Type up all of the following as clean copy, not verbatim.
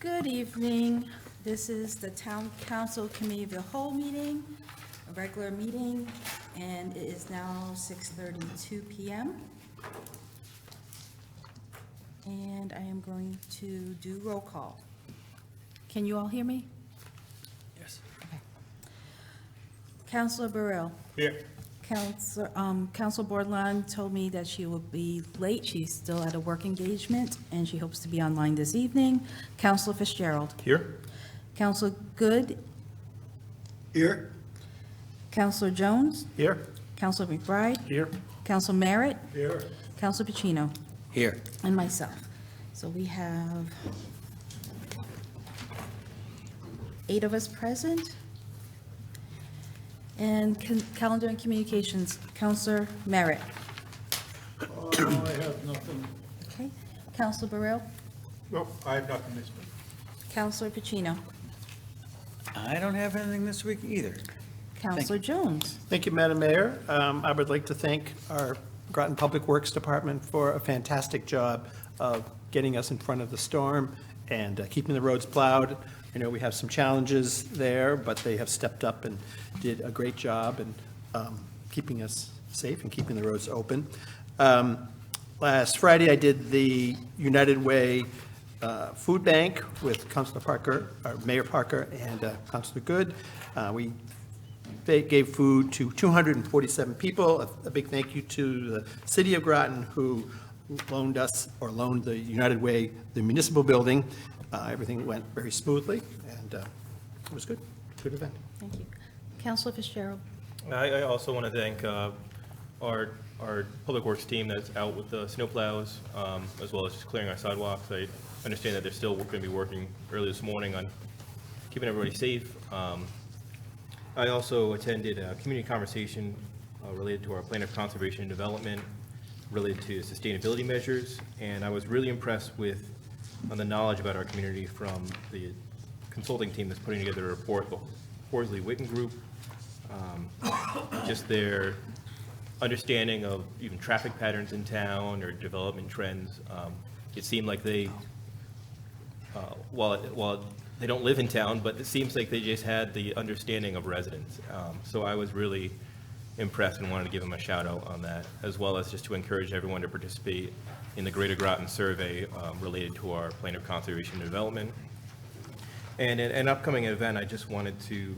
Good evening. This is the Town Council Committee of the Whole meeting, a regular meeting, and it is now 6:32 p.m. And I am going to do roll call. Can you all hear me? Yes. Okay. Councilor Burrell. Here. Council Bordelon told me that she will be late. She's still at a work engagement, and she hopes to be online this evening. Councilor Fitzgerald. Here. Councilor Good. Here. Councilor Jones. Here. Councilor McBride. Here. Councilor Merritt. Here. Councilor Pacino. Here. And myself. So we have 8 of us present. And calendar and communications, Councilor Merritt. I have nothing. Okay. Councilor Burrell. No, I have nothing this week. Councilor Pacino. I don't have anything this week either. Councilor Jones. Thank you, Madam Mayor. I would like to thank our Groton Public Works Department for a fantastic job of getting us in front of the storm and keeping the roads plowed. I know we have some challenges there, but they have stepped up and did a great job in keeping us safe and keeping the roads open. Last Friday, I did the United Way Food Bank with Councilor Parker, Mayor Parker, and Councilor Good. We gave food to 247 people. A big thank you to the City of Groton, who loaned the United Way the municipal building. Everything went very smoothly, and it was good. Good event. Thank you. Councilor Fitzgerald. I also want to thank our Public Works team that's out with the snowplows, as well as just clearing our sidewalks. I understand that they're still going to be working early this morning on keeping everybody safe. I also attended a community conversation related to our plan of conservation and development, related to sustainability measures, and I was really impressed with the knowledge about our community from the consulting team that's putting together a report, the Horsley-Witten Group, just their understanding of even traffic patterns in town or development trends. It seemed like they, while they don't live in town, but it seems like they just had the understanding of residents. So I was really impressed and wanted to give them a shout out on that, as well as just to encourage everyone to participate in the Greater Groton survey related to our plan of conservation and development. And an upcoming event I just wanted to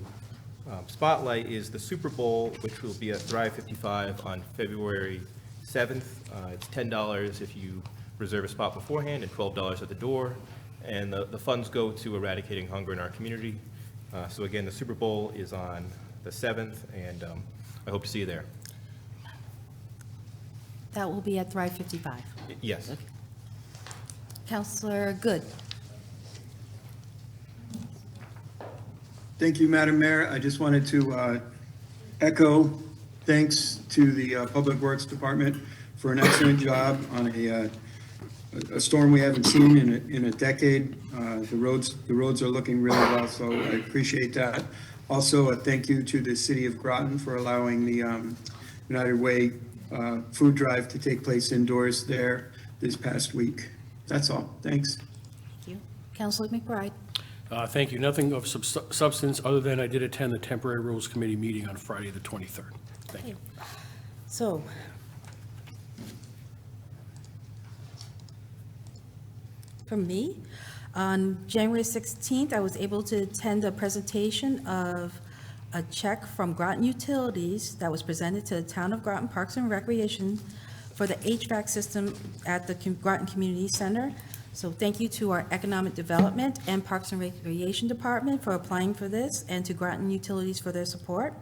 spotlight is the Super Bowl, which will be at Thrive 55 on February 7th. It's $10 if you reserve a spot beforehand and $12 at the door. And the funds go to eradicating hunger in our community. So again, the Super Bowl is on the 7th, and I hope to see you there. That will be at Thrive 55. Yes. Okay. Councilor Good. Thank you, Madam Mayor. I just wanted to echo thanks to the Public Works Department for an excellent job on a storm we haven't seen in a decade. The roads are looking really well, so I appreciate that. Also, a thank you to the City of Groton for allowing the United Way food drive to take place indoors there this past week. That's all. Thanks. Thank you. Councilor McBride. Thank you. Nothing of substance other than I did attend the Temporary Rules Committee meeting on Friday, the 23rd. Thank you. So, for me, on January 16th, I was able to attend a presentation of a check from Groton Utilities that was presented to the Town of Groton Parks and Recreation for the HVAC system at the Groton Community Center. So thank you to our Economic Development and Parks and Recreation Department for applying for this, and to Groton Utilities for their support.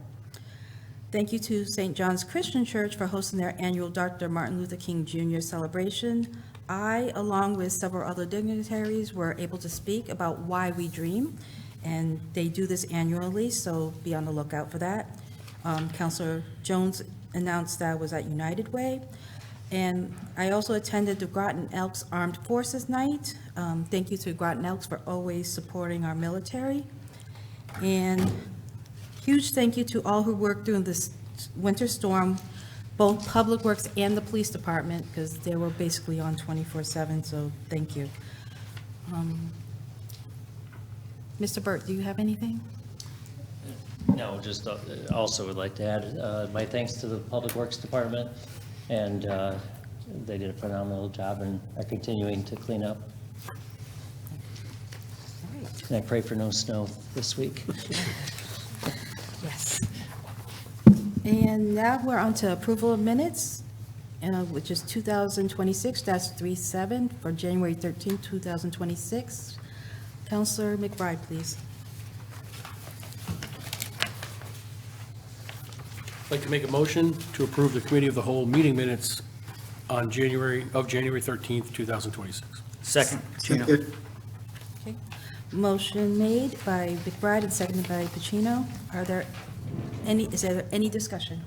Thank you to St. John's Christian Church for hosting their annual Dr. Martin Luther King Jr. celebration. I, along with several other dignitaries, were able to speak about why we dream, and they do this annually, so be on the lookout for that. Councilor Jones announced that I was at United Way. And I also attended the Groton Elks Armed Forces Night. Thank you to Groton Elks for always supporting our military. And huge thank you to all who worked during this winter storm, both Public Works and the Police Department, because they were basically on 24/7, so thank you. Mr. Burt, do you have anything? No, just also would like to add my thanks to the Public Works Department, and they did a phenomenal job and are continuing to clean up. And I pray for no snow this week. Yes. And now we're on to approval of minutes, which is 2026-37 for January 13, 2026. Counselor McBride, please. I'd like to make a motion to approve the Committee of the Whole meeting minutes on January 13th, 2026. Second, Pacino. Second. Okay. Motion made by McBride and seconded by Pacino. Is there any discussion?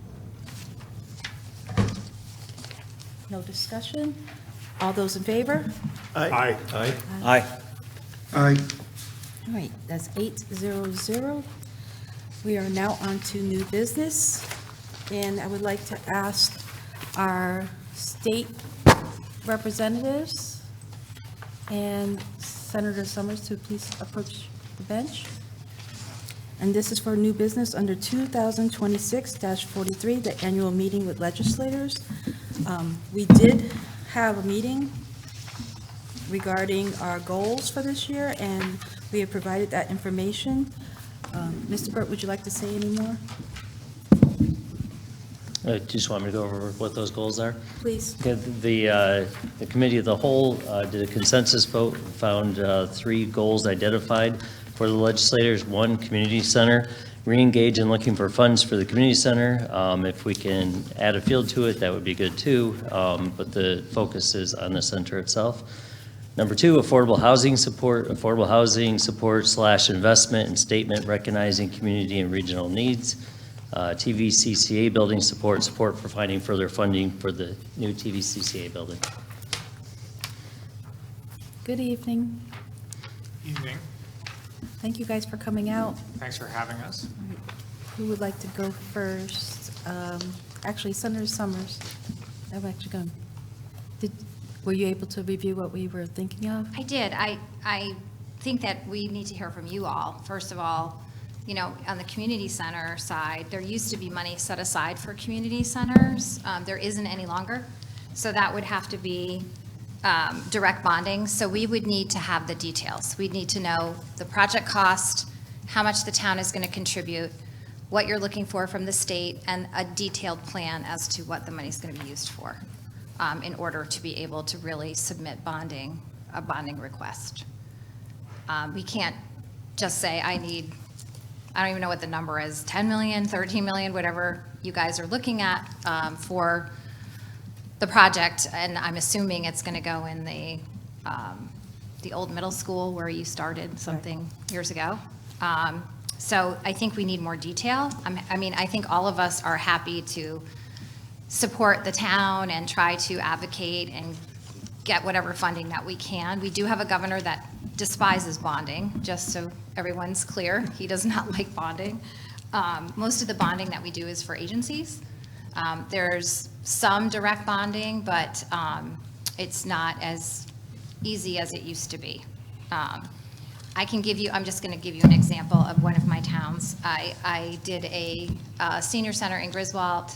No discussion? All those in favor? Aye. Aye. Aye. Aye. All right, that's 800. We are now on to new business, and I would like to ask our state representatives and Senator Summers to please approach the bench. And this is for new business under 2026-43, the annual meeting with legislators. We did have a meeting regarding our goals for this year, and we have provided that information. Mr. Burt, would you like to say any more? Just want me to go over what those goals are? Please. Yeah, the Committee of the Whole did a consensus vote, found 3 goals identified for the legislators. 1, community center, re-engage in looking for funds for the community center. If we can add a field to it, that would be good too, but the focus is on the center itself. Number 2, affordable housing support / investment and statement recognizing community and regional needs. TVCCA building support for finding further funding for the new TVCCA building. Good evening. Evening. Thank you guys for coming out. Thanks for having us. Who would like to go first? Actually, Senator Summers. I'm actually going. Were you able to review what we were thinking of? I did. I think that we need to hear from you all. First of all, you know, on the community center side, there used to be money set aside for community centers. There isn't any longer. So that would have to be direct bonding. So we would need to have the details. We'd need to know the project cost, how much the town is going to contribute, what you're looking for from the state, and a detailed plan as to what the money is going to be used for in order to be able to really submit a bonding request. We can't just say, I don't even know what the number is, 10 million, 13 million, whatever you guys are looking at for the project, and I'm assuming it's going to go in the old middle school where you started something years ago. So I think we need more detail. I think all of us are happy to support the town and try to advocate and get whatever funding that we can. We do have a governor that despises bonding, just so everyone's clear. He does not like bonding. Most of the bonding that we do is for agencies. There's some direct bonding, but it's not as easy as it used to be. I'm just going to give you an example of one of my towns. I did a senior center in Griswold.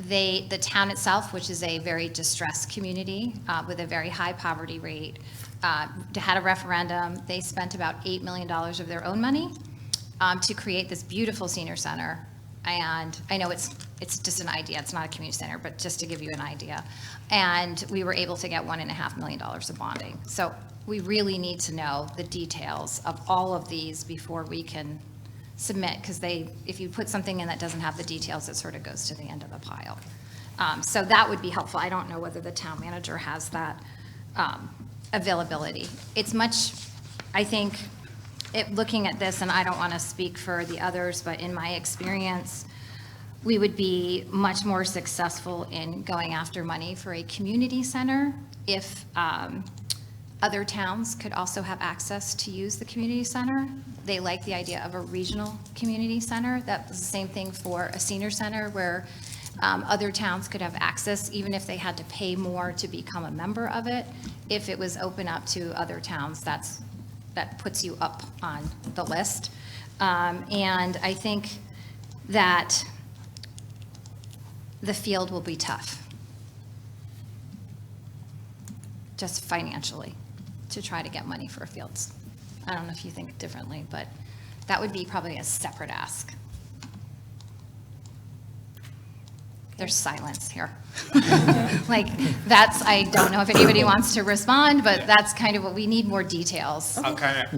The town itself, which is a very distressed community with a very high poverty rate, had a referendum. They spent about $8 million of their own money to create this beautiful senior center. And I know it's just an idea, it's not a community center, but just to give you an idea. And we were able to get $1.5 million of bonding. So we really need to know the details of all of these before we can submit, because if you put something in that doesn't have the details, it sort of goes to the end of the pile. So that would be helpful. I don't know whether the town manager has that availability. It's much, I think, looking at this, and I don't want to speak for the others, but in my experience, we would be much more successful in going after money for a community center if other towns could also have access to use the community center. They like the idea of a regional community center. That's the same thing for a senior center, where Other towns could have access, even if they had to pay more to become a member of it. If it was open up to other towns, that puts you up on the list. And I think that the field will be tough, just financially, to try to get money for fields. I don't know if you think differently, but that would be probably a separate ask. There's silence here. Like, I don't know if anybody wants to respond, but that's kind of what, we need more details. I'll kind of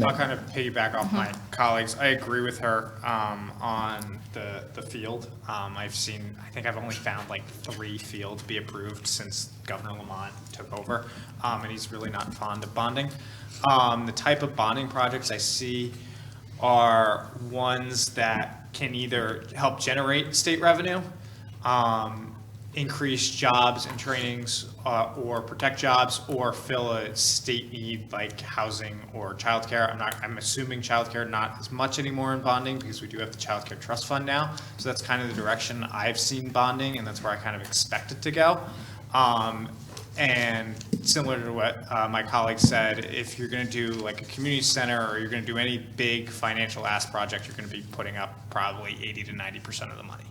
piggyback off my colleagues. I agree with her on the field. I think I've only found like 3 fields be approved since Governor Lamont took over, and he's really not fond of bonding. The type of bonding projects I see are ones that can either help generate state revenue, increase jobs and trainings, or protect jobs, or fill a state need like housing or childcare. I'm assuming childcare not as much anymore in bonding because we do have the childcare trust fund now. So that's kind of the direction I've seen bonding, and that's where I kind of expect it to go. And similar to what my colleague said, if you're going to do like a community center or you're going to do any big financial ask project, you're going to be putting up probably 80 to 90% of the money.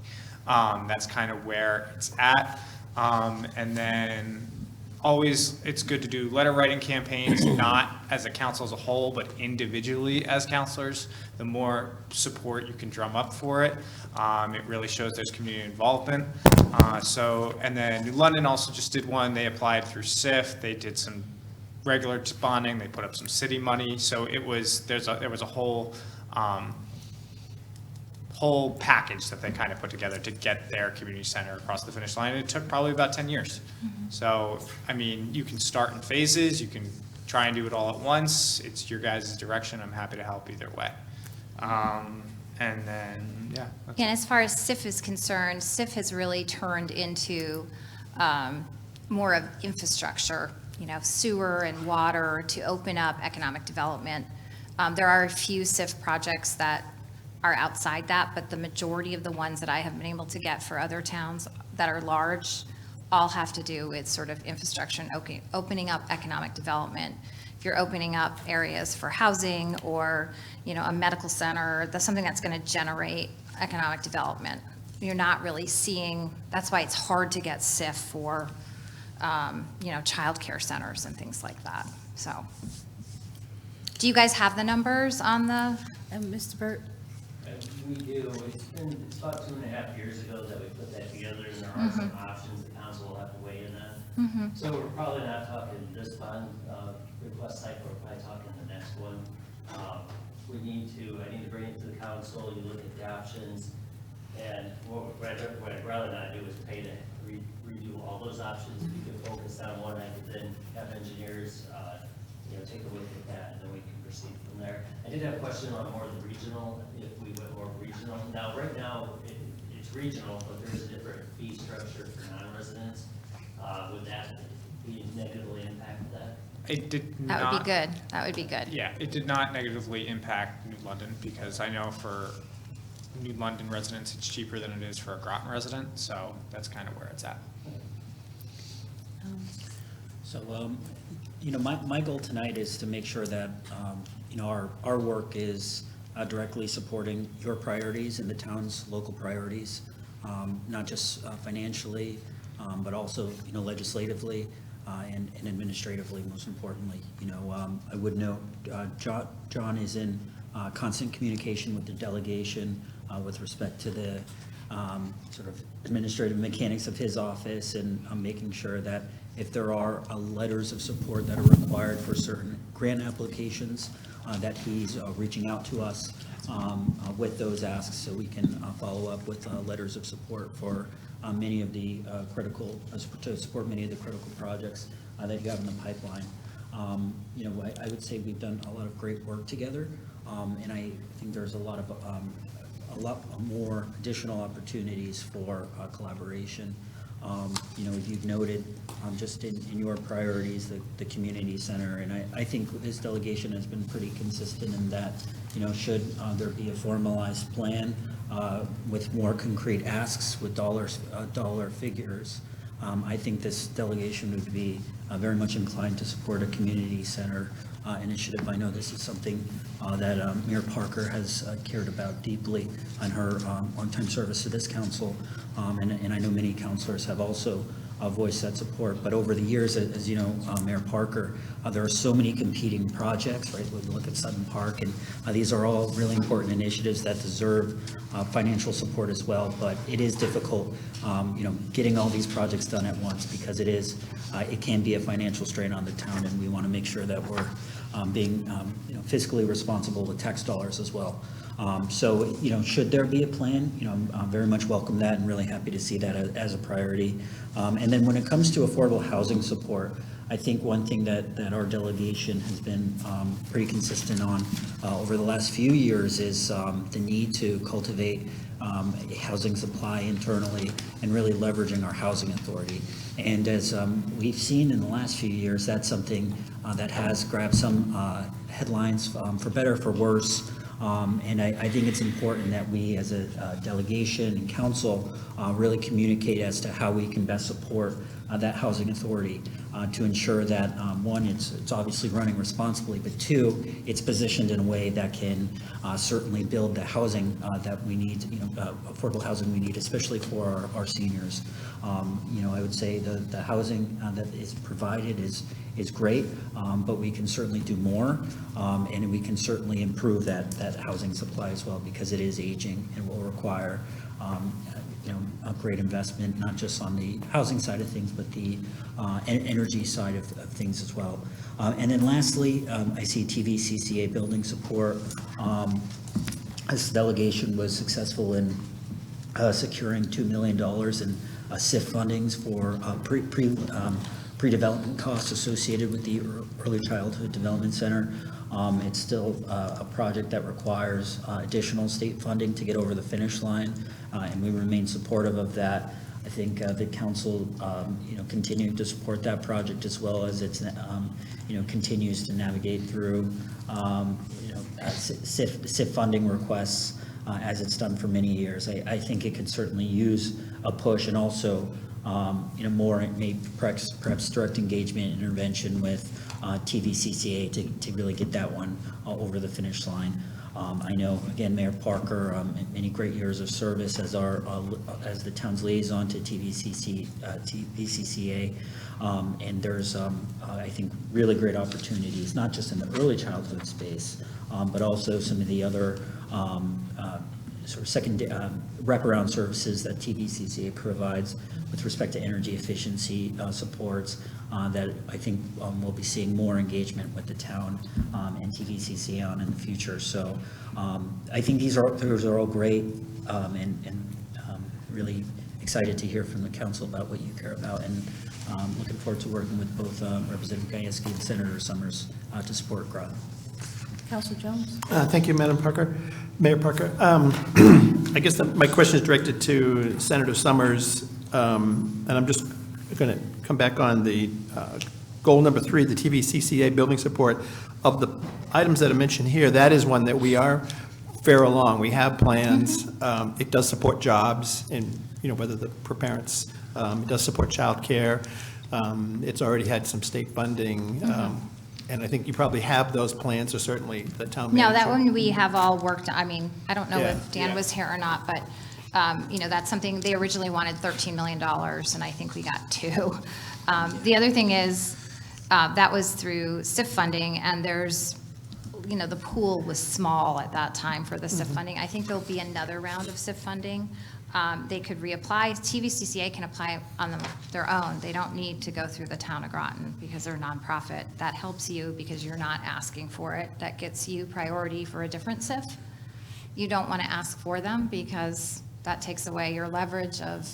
That's kind of where it's at. And then always, it's good to do letter writing campaigns, not as a council as a whole, but individually as counselors. The more support you can drum up for it, it really shows there's community involvement. And then New London also just did one. They applied through SIF. They did some regular bonding. They put up some city money. So there was a whole package that they kind of put together to get their community center across the finish line. It took probably about 10 years. So, I mean, you can start in phases, you can try and do it all at once. It's your guys' direction. I'm happy to help either way. And then, yeah. And as far as SIF is concerned, SIF has really turned into more of infrastructure, sewer and water to open up economic development. There are a few SIF projects that are outside that, but the majority of the ones that I have been able to get for other towns that are large all have to do with sort of infrastructure and opening up economic development. If you're opening up areas for housing or, a medical center, that's something that's going to generate economic development. You're not really seeing, that's why it's hard to get SIF for, childcare centers and things like that. So, do you guys have the numbers on the? And Mr. Burt? We do. It's about 2.5 years ago that we put that together, and there are some options the council will have to weigh in on. So we're probably not talking this bond request cycle, we're probably talking the next one. I need to bring it to the council, you look at the options, and what I'd rather not do is pay to redo all those options. If you could focus on one, I could then have engineers, take a look at that, and then we can proceed from there. I did have a question on more of the regional, if we went more regional. Now, right now, it's regional, but there's a different fee structure for non-residents. Would that be negatively impact that? It did not. That would be good. That would be good. Yeah, it did not negatively impact New London because I know for New London residents, it's cheaper than it is for a Groton resident. So that's kind of where it's at. So, my goal tonight is to make sure that, our work is directly supporting your priorities and the town's local priorities, not just financially, but also, legislatively and administratively, most importantly. I would note John is in constant communication with the delegation with respect to the sort of administrative mechanics of his office, and making sure that if there are letters of support that are required for certain grant applications, that he's reaching out to us with those asks, so we can follow up with letters of support for many of the to support many of the critical projects that you have in the pipeline. I would say we've done a lot of great work together, and I think there's a lot more additional opportunities for collaboration. You've noted just in your priorities, the community center, and I think this delegation has been pretty consistent in that, should there be a formalized plan with more concrete asks with dollar figures, I think this delegation would be very much inclined to support a community center initiative. I know this is something that Mayor Parker has cared about deeply on her longtime service to this council, and I know many councilors have also voiced that support. But over the years, as you know, Mayor Parker, there are so many competing projects, right? We look at Sutton Park, and these are all really important initiatives that deserve financial support as well. But it is difficult, getting all these projects done at once, because it can be a financial strain on the town, and we want to make sure that we're being fiscally responsible with tax dollars as well. So, should there be a plan, I very much welcome that and really happy to see that as a priority. And then when it comes to affordable housing support, I think one thing that our delegation has been pretty consistent on over the last few years is the need to cultivate a housing supply internally and really leveraging our housing authority. And as we've seen in the last few years, that's something that has grabbed some headlines for better or for worse. And I think it's important that we as a delegation and council really communicate as to how we can best support that housing authority to ensure that, one, it's obviously running responsibly, but two, it's positioned in a way that can certainly build the housing that we need, affordable housing we need, especially for our seniors. I would say the housing that is provided is great, but we can certainly do more, and we can certainly improve that housing supply as well, because it is aging and will require a great investment, not just on the housing side of things, but the energy side of things as well. And then lastly, I see TVCCA building support. This delegation was successful in securing $2 million in SIF fundings for pre-development costs associated with the Early Childhood Development Center. It's still a project that requires additional state funding to get over the finish line, and we remain supportive of that. I think the council, continuing to support that project, as well as it's, continues to navigate through, SIF funding requests as it's done for many years. I think it could certainly use a push, and also, more maybe perhaps direct engagement and intervention with TVCCA to really get that one over the finish line. I know, again, Mayor Parker, many great years of service as as the town's liaison to TVCCA, and there's, I think, really great opportunities, not just in the early childhood space, but also some of the other sort of second wraparound services that TVCCA provides with respect to energy efficiency supports that I think we'll be seeing more engagement with the town and TVCCA on in the future. So I think those are all great, and really excited to hear from the council about what you care about, and looking forward to working with both Representative Gajewski and Senator Summers to support Groton. Councilor Jones? Thank you, Madam Parker. Mayor Parker. I guess my question is directed to Senator Summers, and I'm just going to come back on the goal number 3, the TVCCA building support. Of the items that are mentioned here, that is one that we are fair along. We have plans. It does support jobs, and whether for parents, it does support childcare. It's already had some state funding. And I think you probably have those plans, or certainly the town manager. No, that one we have all worked, I don't know Yeah. if Dan was here or not, but, that's something, they originally wanted $13 million, and I think we got 2. The other thing is, that was through SIF funding, and there's, the pool was small at that time for the SIF funding. I think there'll be another round of SIF funding. They could reapply. TVCCA can apply on their own. They don't need to go through the town of Groton because they're a nonprofit. That helps you because you're not asking for it. That gets you priority for a different SIF. You don't want to ask for them because that takes away your leverage of,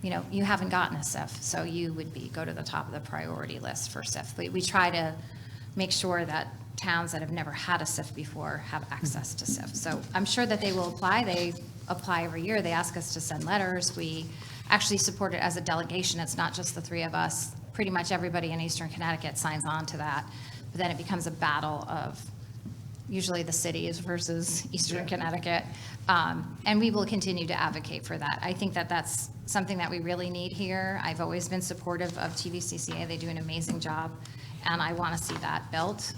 you haven't gotten a SIF, so you would go to the top of the priority list for SIF. We try to make sure that towns that have never had a SIF before have access to SIF. So I'm sure that they will apply. They apply every year. They ask us to send letters. We actually support it as a delegation. It's not just the 3 of us. Pretty much everybody in Eastern Connecticut signs on to that. But then it becomes a battle of usually the cities versus Eastern Connecticut. And we will continue to advocate for that. I think that that's something that we really need here. I've always been supportive of TVCCA. They do an amazing job, and I want to see that built.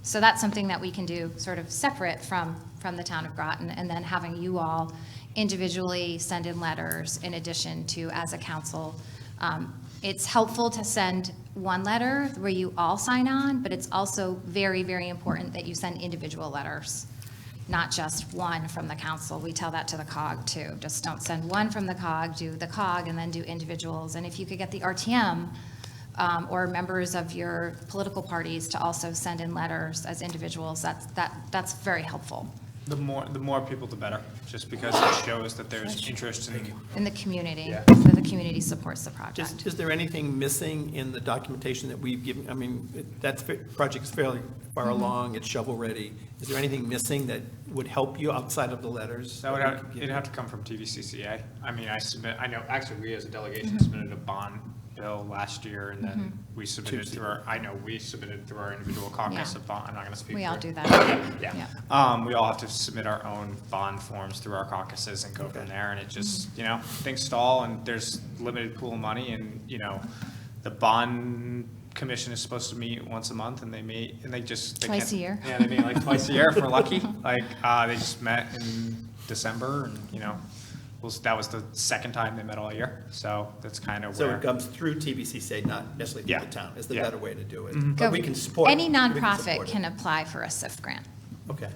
So that's something that we can do sort of separate from the town of Groton, and then having you all individually send in letters in addition to as a council. It's helpful to send one letter where you all sign on, but it's also very, very important that you send individual letters, not just one from the council. We tell that to the COG too. Just don't send one from the COG, do the COG, and then do individuals. And if you could get the RTM or members of your political parties to also send in letters as individuals, that's very helpful. The more people, the better, just because it shows that there's interest In the community, Yeah. that the community supports the project. Is there anything missing in the documentation that we've given? I mean, that project is fairly far along, it's shovel-ready. Is there anything missing that would help you outside of the letters? That would we have, could give it'd you? have to come from TVCCA. I mean, I know, actually, we as a delegation submitted a bond bill last year, and then we submitted through we submitted through our individual caucus Yeah. of bond. I'm not gonna speak We all for- do that. Yeah. We all have to submit our own bond forms through our caucuses and go from there, and it just, things stall, and there's limited pool of money, and, the bond commission is supposed to meet once a month, and they meet, and they Twice a year. Yeah, they meet like twice a year if we're lucky. Like, they just met in December, and, that was the second time they met all year, so that's kind of So where. it comes through TVCCA, not necessarily Yeah. through the town, is the Yeah. better way to do it. Go- But we can support. Any we can nonprofit support it. can apply for a SIF grant. Okay.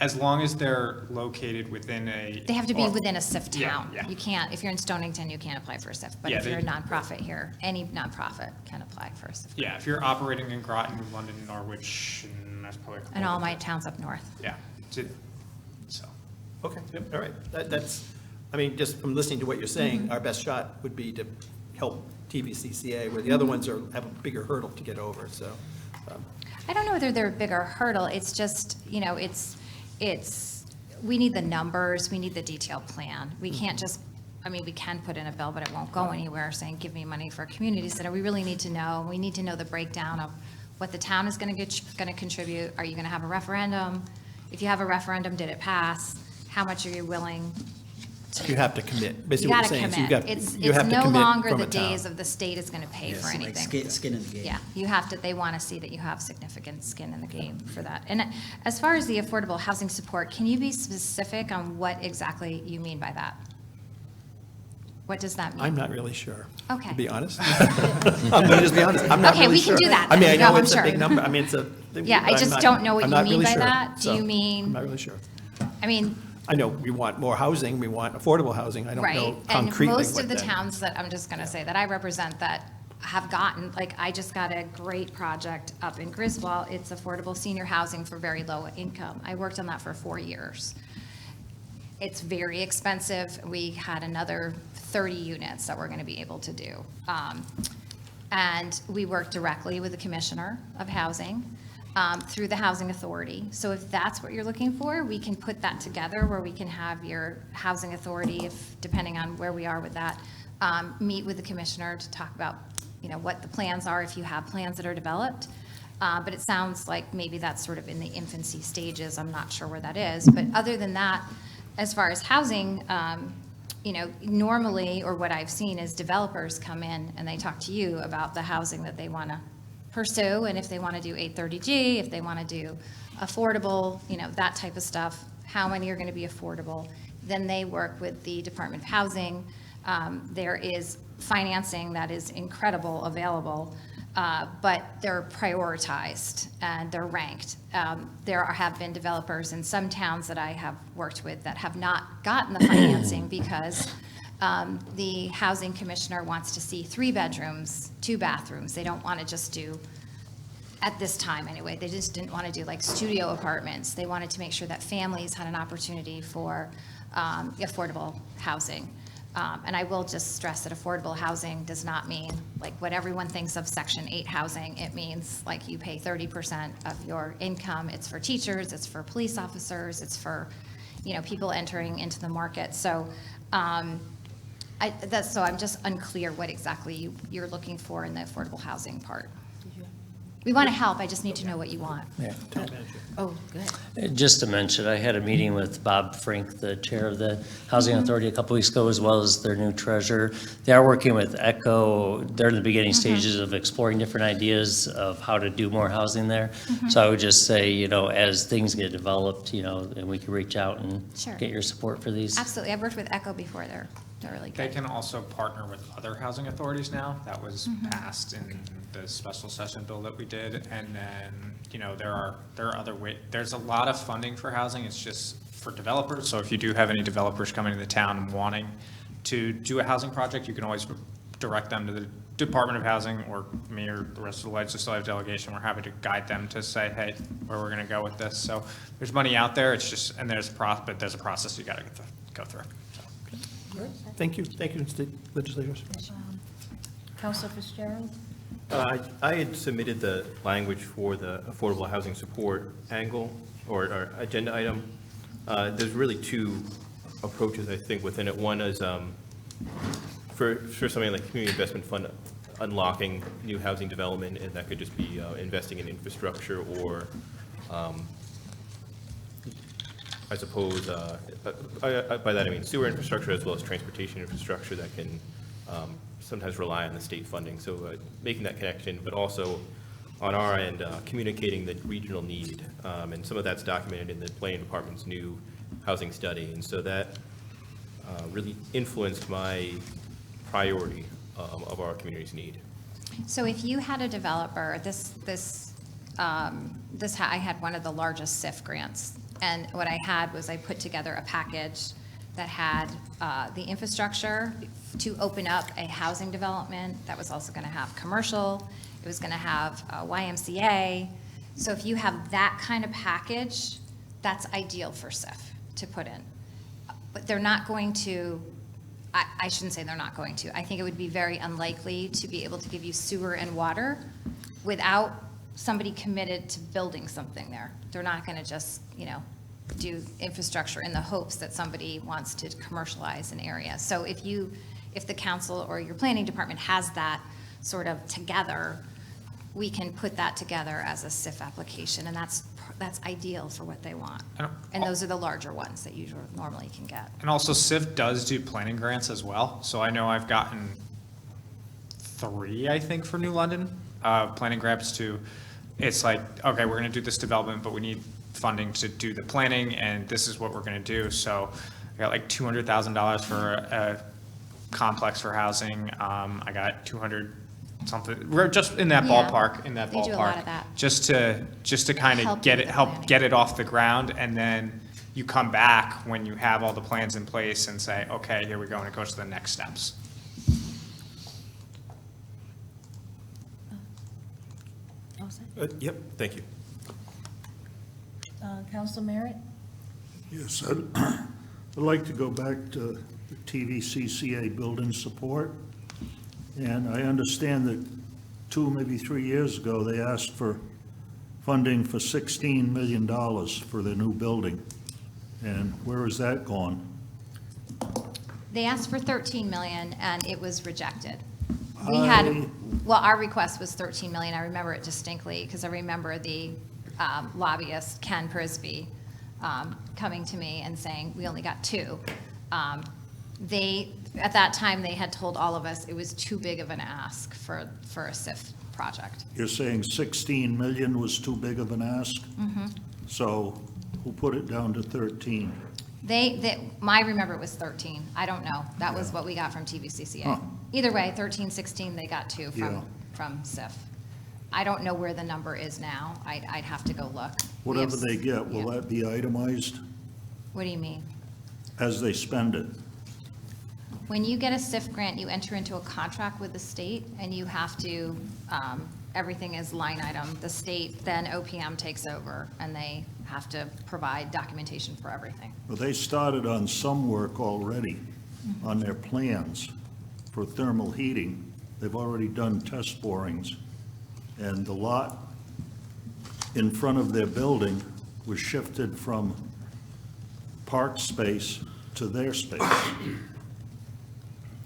As long as they're located within a. They have to be or- within a SIF Yeah, town. yeah. You can't, if you're in Stonington, you can't apply for a SIF. But Yeah, if you're a they- nonprofit here, any nonprofit can apply for a SIF. Yeah, if you're operating in Groton, London, Norwich, and that's probably. And all my towns up north. Yeah, so. Okay, all right. That's, I mean, just from listening to what you're saying, our best shot would be to help TVCCA, where the other ones have a bigger hurdle to get over, so. I don't know whether they're a bigger hurdle. It's just, we need the numbers, we need the detailed plan. We can't just, we can put in a bill, but it won't go anywhere saying, give me money for a community center. We really need to know. We need to know the breakdown of what the town is going to contribute. Are you going to have a referendum? If you have a referendum, did it pass? How much are you willing? You have to commit. You Basically what got to you're saying is commit. you have It's to no commit longer from the a town. days of the state is going to pay for Yes, like anything. skin in the game. Yeah, you have to, they want to see that you have significant skin in the game for that. And as far as the affordable housing support, can you be specific on what exactly you mean by that? What does that mean? I'm not really sure. Okay. To be honest. I'm going to just be honest. I'm not Okay, really we can sure. do that I mean, I then. No, know I'm it's a sure. big number. I mean, it's a. Yeah, I but just I'm not- don't know what I'm you not mean really by sure. that. Do So, you mean- I'm not really sure. I mean, I know we want more housing, we want affordable housing. I don't right. know And concretely most what of the that- towns that, I'm just going to say, that I represent that have gotten, like, I just got a great project up in Griswold. It's affordable senior housing for very low income. I worked on that for 4 years. It's very expensive. We had another 30 units that we're going to be able to do. And we worked directly with the Commissioner of Housing through the Housing Authority. So if that's what you're looking for, we can put that together where we can have your Housing Authority, if, depending on where we are with that, meet with the Commissioner to talk about, what the plans are, if you have plans that are developed. But it sounds like maybe that's sort of in the infancy stages. I'm not sure where that is. But other than that, as far as housing, normally, or what I've seen is developers come in and they talk to you about the housing that they want to pursue, and if they want to do 830G, if they want to do affordable, that type of stuff, how many are going to be affordable. Then they work with the Department of Housing. There is financing that is incredible available, but they're prioritized and they're ranked. There have been developers in some towns that I have worked with that have not gotten the financing because the housing commissioner wants to see 3 bedrooms, 2 bathrooms. They don't want to just do, at this time anyway, they just didn't want to do like studio apartments. They wanted to make sure that families had an opportunity for affordable housing. And I will just stress that affordable housing does not mean like what everyone thinks of Section 8 housing. It means like you pay 30% of your income. It's for teachers, it's for police officers, it's for, people entering into the market. So so I'm just unclear what exactly you're looking for in the affordable housing part. We want to help, I just need to know what you want. Oh, good. Just to mention, I had a meeting with Bob Frink, the chair of the Housing Authority, a couple weeks ago, as well as their new treasurer. They are working with ECHO. They're in the beginning stages of exploring different ideas of how to do more housing there. So I would just say, you know, as things get developed, you know, and we can reach out and Sure. get your support for these. Absolutely, I've worked with Echo before, they're really They good. can also partner with other housing authorities now. That was passed in the special session bill that we did. And then, you know, there are other there's a lot of funding for housing. It's just for developers. So if you do have any developers coming to the town wanting to do a housing project, you can always direct them to the Department of Housing or me or the rest of the legislative delegation. We're happy to guide them to say, hey, where we're going to go with this. So there's money out there. It's just, and there's a process you got to go through. So. Thank you, state legislators. Counselor Fitzgerald? I had submitted the language for the affordable housing support angle or agenda item. There's really two approaches, I think, within it. One is for something like Community Investment Fund, unlocking new housing development, and that could just be investing in infrastructure or I suppose, by that I mean sewer infrastructure as well as transportation infrastructure that can sometimes rely on the state funding. So making that connection, but also on our end, communicating the regional need. And some of that's documented in the planning department's new housing study. And so that really influenced my priority of our community's need. So if you had a developer, I had one of the largest SIF grants. And what I had was I put together a package that had the infrastructure to open up a housing development that was also going to have commercial. It was going to have YMCA. So if you have that kind of package, that's ideal for SIF to put in. But they're not going to, I shouldn't say they're not going to. I think it would be very unlikely to be able to give you sewer and water without somebody committed to building something there. They're not going to just, you know, do infrastructure in the hopes that somebody wants to commercialize an area. So if the council or your planning department has that sort of together, we can put that together as a SIF application, and that's ideal for what they want. And those are the larger ones that you normally can get. And also SIF does do planning grants as well. So I know I've gotten 3, I think, for New London, planning grants to, it's like, okay, we're going to do this development, but we need funding to do the planning, and this is what we're going to do. So I got like $200,000 for a complex for housing. I got 200 something. We're just in that Yeah. ballpark. They do a lot of that. Just to kind of Help get you it, with help planning. get it off the ground, and then you come back when you have all the plans in place and say, okay, here we go, and it goes to the next steps. All set? Yep, thank you. Counselor Merritt? Yes, I'd like to go back to the TVCCA building support. And I understand that 2, maybe 3 years ago, they asked for funding for $16 million for their new building. And where is that gone? They asked for 13 million and it was rejected. We I- had, well, our request was 13 million. I remember it distinctly because I remember the lobbyist, Ken Prisby, coming to me and saying, we only got 2. At that time, they had told all of us it was too big of an ask for a SIF project. You're saying 16 million was too big of an ask? Mm-hmm. So who put it down to 13? I remember it was 13. I don't know. That was what we got from TVCCA. Huh. Either way, 13, 16, they got 2 Yeah. from SIF. I don't know where the number is now. I'd have to go look. We have Whatever they get, will yeah. that be itemized What do you mean? as they spend it? When you get a SIF grant, you enter into a contract with the state, and you have to, everything is line item. The state, then OPM takes over, and they have to provide documentation for everything. Well, they started on some work already on their plans for thermal heating. They've already done test borings, and the lot in front of their building was shifted from park space to their space.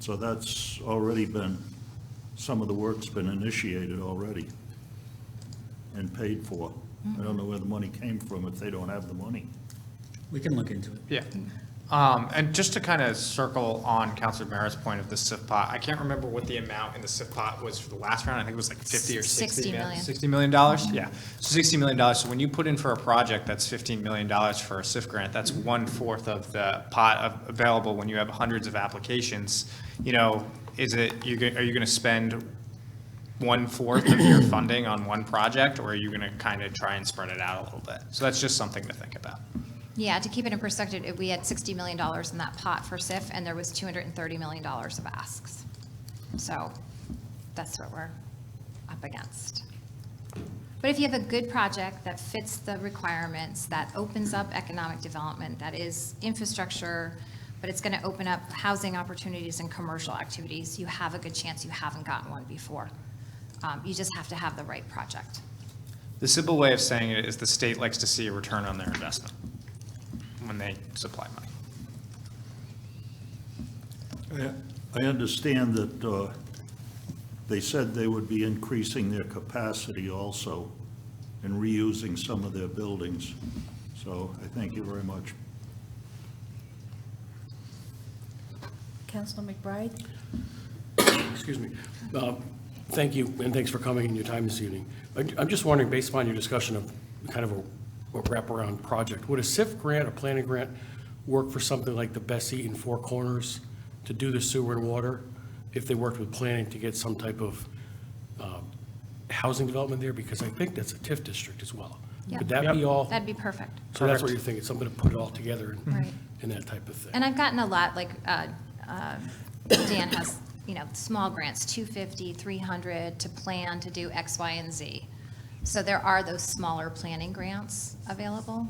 So that's already been, some of the work's been initiated already. and paid for. I don't know where the money came from if they don't have the money. We can look into it. Yeah. And just to kind of circle on Councilor Merritt's point of the SIF pot, I can't remember what the amount in the SIF pot was for the last round. I think it was like 50 or 60. 60 million. $60 million? Yeah. So $60 million. So when you put in for a project that's $15 million for a SIF grant, that's 1/4 of the pot available when you have hundreds of applications. You know, are you going to spend 1/4 of your funding on one project, or are you going to kind of try and spread it out a little bit? So that's just something to think about. Yeah, to keep it in perspective, we had $60 million in that pot for SIF, and there was $230 million of asks. So that's what we're up against. But if you have a good project that fits the requirements, that opens up economic development, that is infrastructure, but it's going to open up housing opportunities and commercial activities, you have a good chance you haven't gotten one before. You just have to have the right project. The simple way of saying it is the state likes to see a return on their investment when they supply money. I understand that they said they would be increasing their capacity also and reusing some of their buildings. So I thank you very much. Councilor McBride? Excuse me. Thank you, and thanks for coming and your time this evening. I'm just wondering, based upon your discussion of kind of a wraparound project, would a SIF grant, a planning grant, work for something like the Best Eaton Four Corners to do the sewer and water, if they worked with planning to get some type of housing development there? Because I think that's a TIF district as well. Yeah. Would that be all? That'd be perfect. So that's what you're thinking, something to put it all together Right. and that type of thing. And I've gotten a lot, like, Dan has, small grants, 250, 300 to plan to do X, Y, and Z. So there are those smaller planning grants available.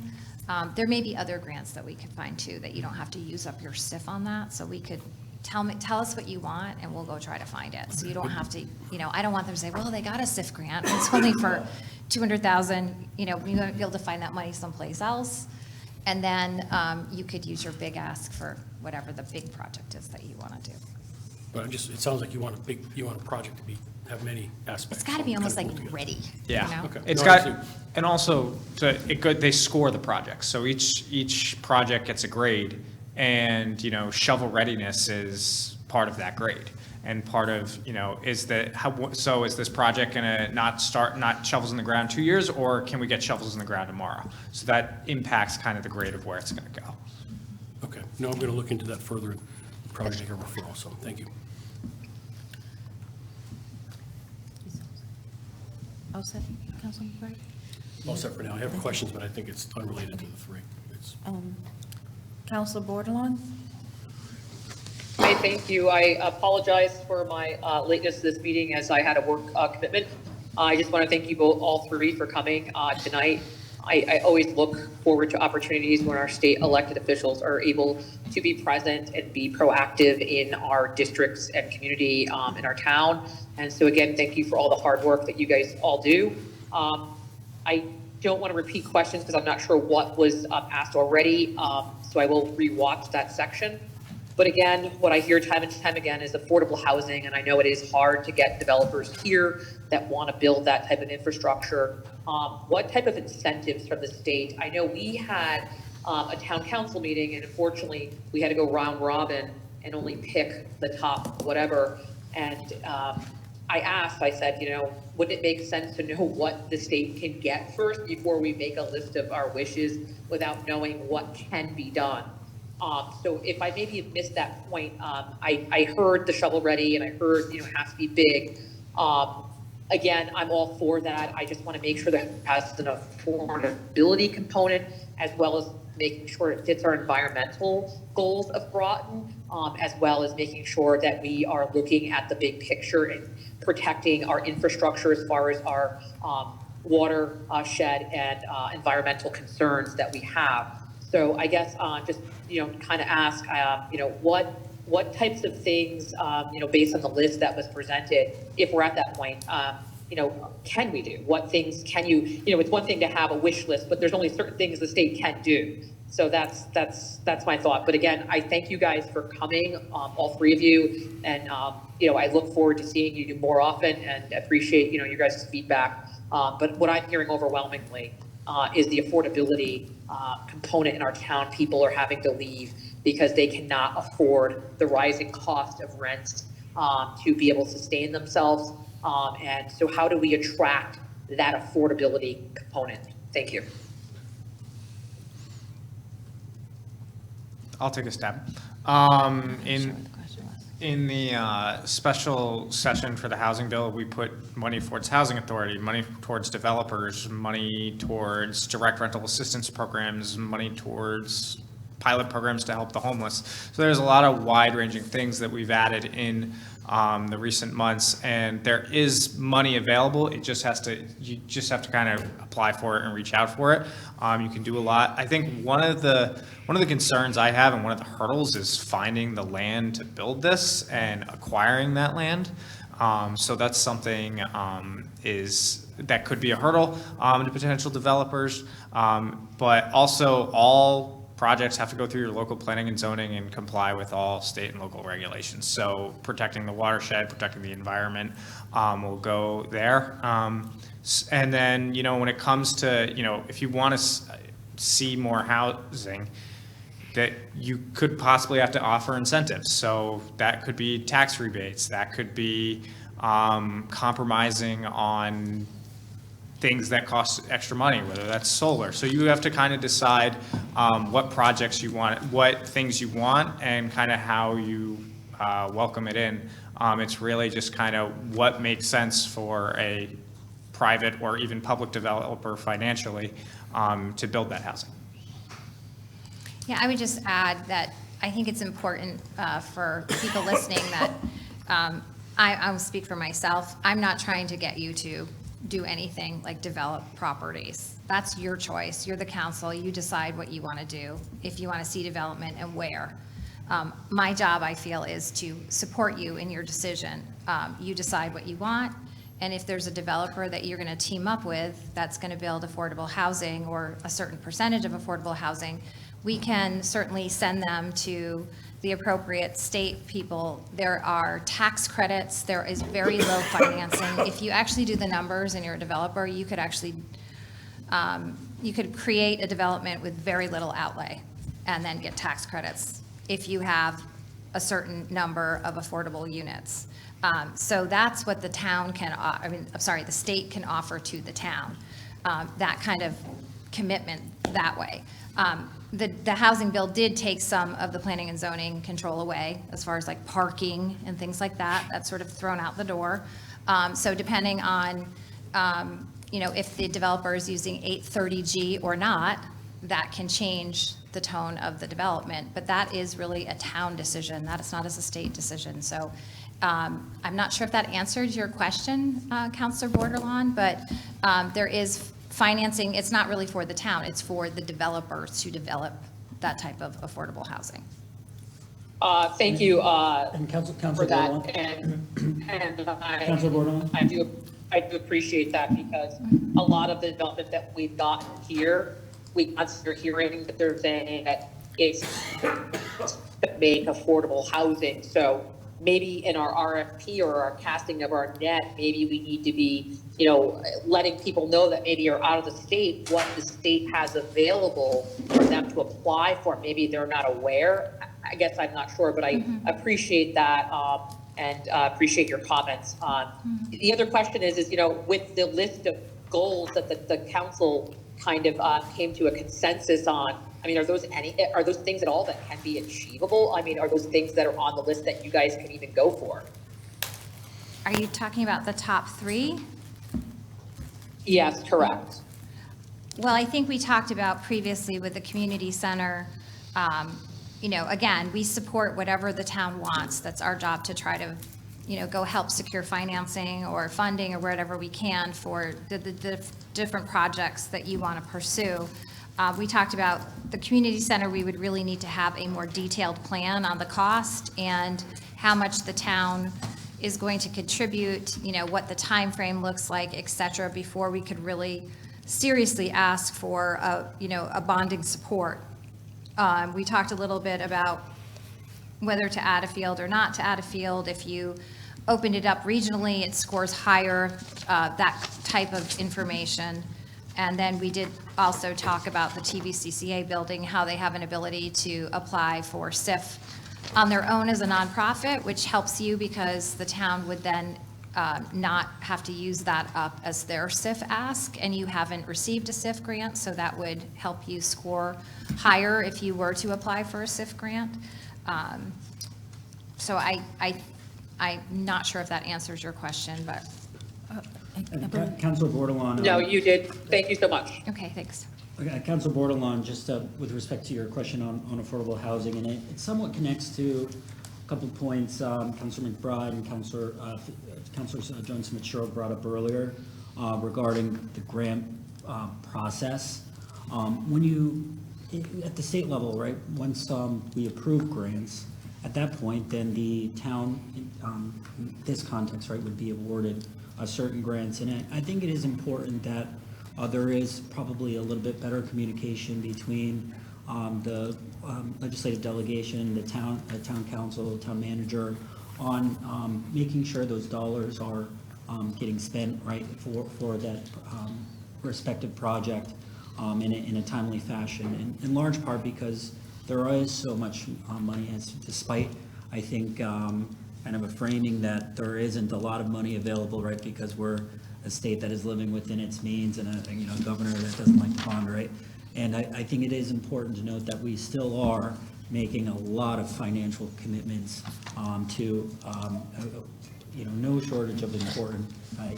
There may be other grants that we could find too, that you don't have to use up your SIF on that. So we could tell us what you want and we'll go try to find it. So you don't have to, I don't want them to say, well, they got a SIF grant. It's only for 200,000, you might be able to find that money someplace else. And then you could use your big ask for whatever the big project is that you want to do. But it sounds like you want a project to have many aspects. It's got to be almost kind like of pulled together. ready. Yeah. Okay. It's No, I got, see. and also, they score the projects. So each project gets a grade, and, shovel readiness is part of that grade. And part of, is this project going to not shovels in the ground 2 years, or can we get shovels in the ground tomorrow? So that impacts kind of the grade of where it's going to go. Okay, no, I'm going to look into that further and probably make a referral, so thank you. All set, Councilor McBride? All set for now. I have questions, but I think it's unrelated to the three. Councilor Bordelon? Hi, thank you. I apologize for my lateness to this meeting as I had a work commitment. I just want to thank you all three for coming tonight. I always look forward to opportunities when our state elected officials are able to be present and be proactive in our districts and community in our town. And so again, thank you for all the hard work that you guys all do. I don't want to repeat questions because I'm not sure what was asked already, so I will rewatch that section. But again, what I hear time and time again is affordable housing, and I know it is hard to get developers here that want to build that type of infrastructure. What type of incentives from the state? I know we had a town council meeting, and unfortunately, we had to go round robin and only pick the top whatever. And I asked, I said, wouldn't it make sense to know what the state can get first before we make a list of our wishes without knowing what can be done? So if I maybe have missed that point, I heard the shovel ready and I heard, it has to be big. Again, I'm all for that. I just want to make sure that it has an affordability component as well as making sure it fits our environmental goals of Groton, as well as making sure that we are looking at the big picture and protecting our infrastructure as far as our water shed and environmental concerns that we have. So I guess just, kind of ask, what types of things, based on the list that was presented, if we're at that point, can we do? What things can you, it's one thing to have a wish list, but there's only certain things the state can do. So that's my thought. But again, I thank you guys for coming, all three of you. And, I look forward to seeing you more often and appreciate, your guys' feedback But what I'm hearing overwhelmingly is the affordability component in our town. People are having to leave because they cannot afford the rising cost of rent to be able to sustain themselves. And so how do we attract that affordability component? Thank you. I'll take a stab. In the special session for the housing bill, we put money towards housing authority, money towards developers, money towards direct rental assistance programs, money towards pilot programs to help the homeless. So there's a lot of wide-ranging things that we've added in the recent months, and there is money available. You just have to kind of apply for it and reach out for it. You can do a lot. I think one of the concerns I have and one of the hurdles is finding the land to build this and acquiring that land. So that's something that could be a hurdle to potential developers. But also all projects have to go through your local planning and zoning and comply with all state and local regulations. So protecting the watershed, protecting the environment will go there. And then, when it comes to, if you want to see more housing, that you could possibly have to offer incentives. So that could be tax rebates, that could be compromising on things that cost extra money, whether that's solar. So you have to kind of decide what projects you want, what things you want, and kind of how you welcome it in. It's really just kind of what makes sense for a private or even public developer financially to build that housing. Yeah, I would just add that I think it's important for people listening that I will speak for myself. I'm not trying to get you to do anything like develop properties. That's your choice. You're the council. You decide what you want to do, if you want to see development and where. My job, I feel, is to support you in your decision. You decide what you want, and if there's a developer that you're going to team up with that's going to build affordable housing or a certain percentage of affordable housing, we can certainly send them to the appropriate state people. There are tax credits. There is very low financing. If you actually do the numbers and you're a developer, you could actually, you could create a development with very little outlay and then get tax credits if you have a certain number of affordable units. So that's what the town can, the state can offer to the town, that kind of commitment that way. The housing bill did take some of the planning and zoning control away as far as like parking and things like that. That's sort of thrown out the door. So depending on, if the developer is using 830G or not, that can change the tone of the development. But that is really a town decision. That is not as a state decision. So I'm not sure if that answered your question, Councilor Borderlawn, but there is financing. It's not really for the town, it's for the developers to develop that type of affordable housing. Thank you And Councilor for that. Bordelon? And Councilor Bordelon? I do appreciate that, because a lot of the development that we've gotten here, you're hearing that they're saying that it's to make affordable housing. So maybe in our RFP or our casting of our net, maybe we need to be, letting people know that maybe you're out of the state, what the state has available for them to apply for. Maybe they're not aware. I guess I'm not sure, but I appreciate that and appreciate your comments. The other question is, with the list of goals that the council kind of came to a consensus on, are those things at all that can be achievable? Are those things that are on the list that you guys can even go for? Are you talking about the top three? Yes, correct. Well, I think we talked about previously with the community center, again, we support whatever the town wants. That's our job to try to, go help secure financing or funding or whatever we can for the different projects that you want to pursue. We talked about the community center. We would really need to have a more detailed plan on the cost and how much the town is going to contribute, what the time frame looks like, et cetera, before we could really seriously ask for a bonding support. We talked a little bit about whether to add a field or not to add a field. If you opened it up regionally, it scores higher. That type of information. And then we did also talk about the TVCCA building, how they have an ability to apply for SIF on their own as a nonprofit, which helps you because the town would then not have to use that up as their SIF ask, and you haven't received a SIF grant, so that would help you score higher if you were to apply for a SIF grant. So I'm not sure if that answers your question, but, Councilor Bordelon. No, you did. Thank you so much. okay, thanks. Councilor Bordelon, just with respect to your question on affordable housing, and it somewhat connects to a couple of points Councilor McBride and Councilor Jones Smith-Sherrill brought up earlier regarding the grant process. When you, at the state level, right, once we approve grants, at that point, then the town, in this context, right, would be awarded certain grants. And I think it is important that there is probably a little bit better communication between the legislative delegation, the town council, the town manager, on making sure those dollars are getting spent right for that respective project in a timely fashion. And in large part because there is so much money, despite, I think, kind of a framing that there isn't a lot of money available, right, because we're a state that is living within its means and a governor that doesn't like to bond, right? And I think it is important to note that we still are making a lot of financial commitments to, no shortage of important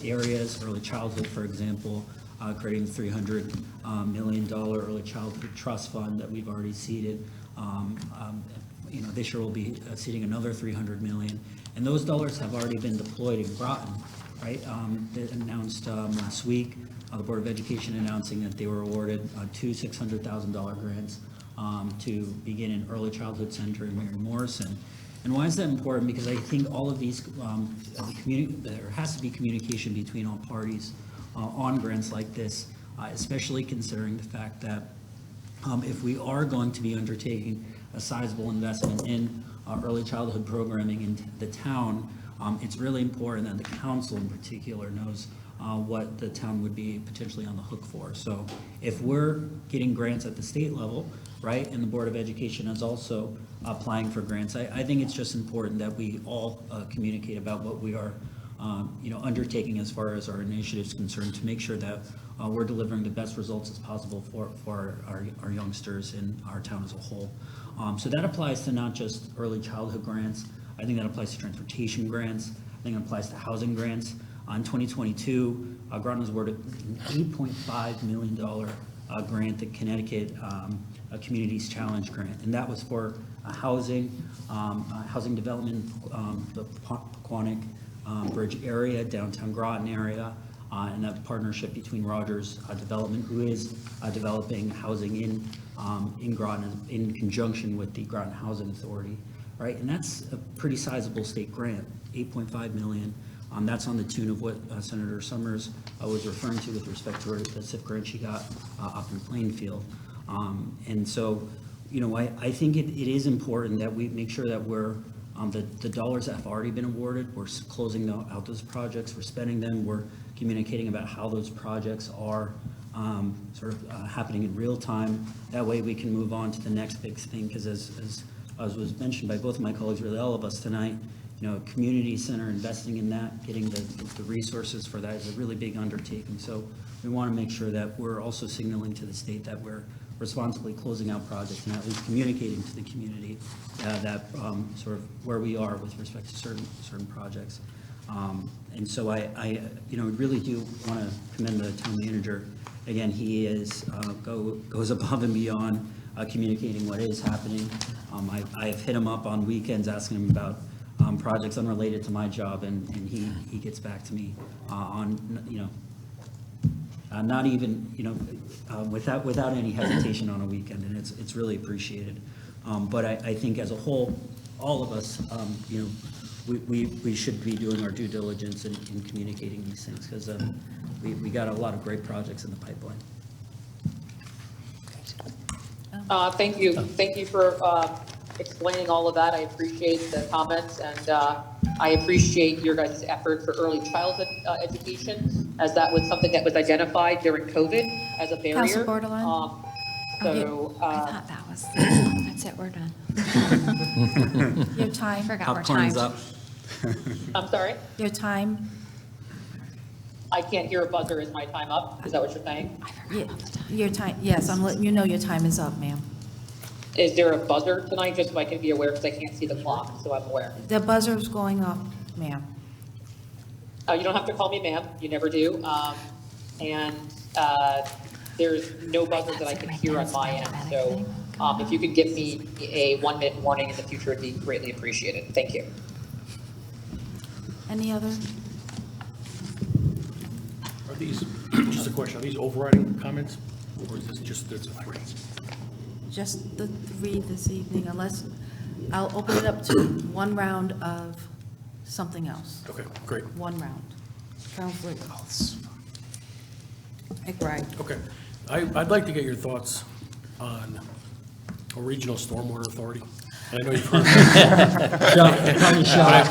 areas, early childhood, for example, creating the $300 million early childhood trust fund that we've already seeded. This year we'll be seeding another $300 million, and those dollars have already been deployed in Groton, right? They announced last week, the Board of Education announcing that they were awarded two $600,000 grants to begin an early childhood center in Mary Morrison. And why is that important? Because I think all of these, there has to be communication between all parties on grants like this, especially considering the fact that if we are going to be undertaking a sizable investment in early childhood programming in the town, it's really important that the council in particular knows what the town would be potentially on the hook for. So if we're getting grants at the state level, right, and the Board of Education is also applying for grants, I think it's just important that we all communicate about what we are undertaking as far as our initiatives concerned, to make sure that we're delivering the best results as possible for our youngsters and our town as a whole. So that applies to not just early childhood grants. I think that applies to transportation grants. I think it applies to housing grants. In 2022, Groton was awarded an $8.5 million grant, the Connecticut Communities Challenge Grant, and that was for housing development, the Pequannock Bridge area, downtown Groton area, and that partnership between Rogers Development, who is developing housing in Groton in conjunction with the Groton Housing Authority, right? And that's a pretty sizable state grant, $8.5 million. That's on the tune of what Senator Summers was referring to with respect to the SIF grant she got up in Plainfield. And so, I think it is important that we make sure that we're, the dollars that have already been awarded, we're closing out those projects, we're spending them, we're communicating about how those projects are happening in real time. That way we can move on to the next big thing, because as was mentioned by both of my colleagues, really all of us tonight, community center, investing in that, getting the resources for that is a really big undertaking. So we want to make sure that we're also signaling to the state that we're responsibly closing out projects and at least communicating to the community that sort of where we are with respect to certain projects. And so I really do want to commend the town manager. Again, he goes above and beyond communicating what is happening. I've hit him up on weekends asking him about projects unrelated to my job, and he gets back to me on, not even, without any hesitation on a weekend, and it's really appreciated. But I think as a whole, all of us, we should be doing our due diligence in communicating these things, because we got a lot of great projects in the pipeline. Thank you. Thank you for explaining all of that. I appreciate the comments, and I appreciate your guys' effort for early childhood education. as that was something that was identified during COVID as a barrier. Council Borderline? So, I thought that was, that's it, we're done. Your I time, forgot we're Popcorn's timed. up. I'm sorry, your time, I can't hear a buzzer. Is my time up? Is that what you're saying? your time, yes, I'm letting you know your time is up, ma'am. Is there a buzzer tonight, just so I can be aware, because I can't see the clock, so I'm aware? The buzzer's going off, ma'am. You don't have to call me ma'am, you never do. And there's no buzzer that I can hear on my end, so if you could give me a 1-minute warning in the future, it'd be greatly appreciated. Thank you. Any other? Are these, just a question, are these overriding comments, or is this just the three? Just the 3 this evening, unless, I'll open it up to one round of something else. Okay, great. One round. Counselor McBride. Okay. I'd like to get your thoughts on a regional stormwater authority. And I know you've heard that.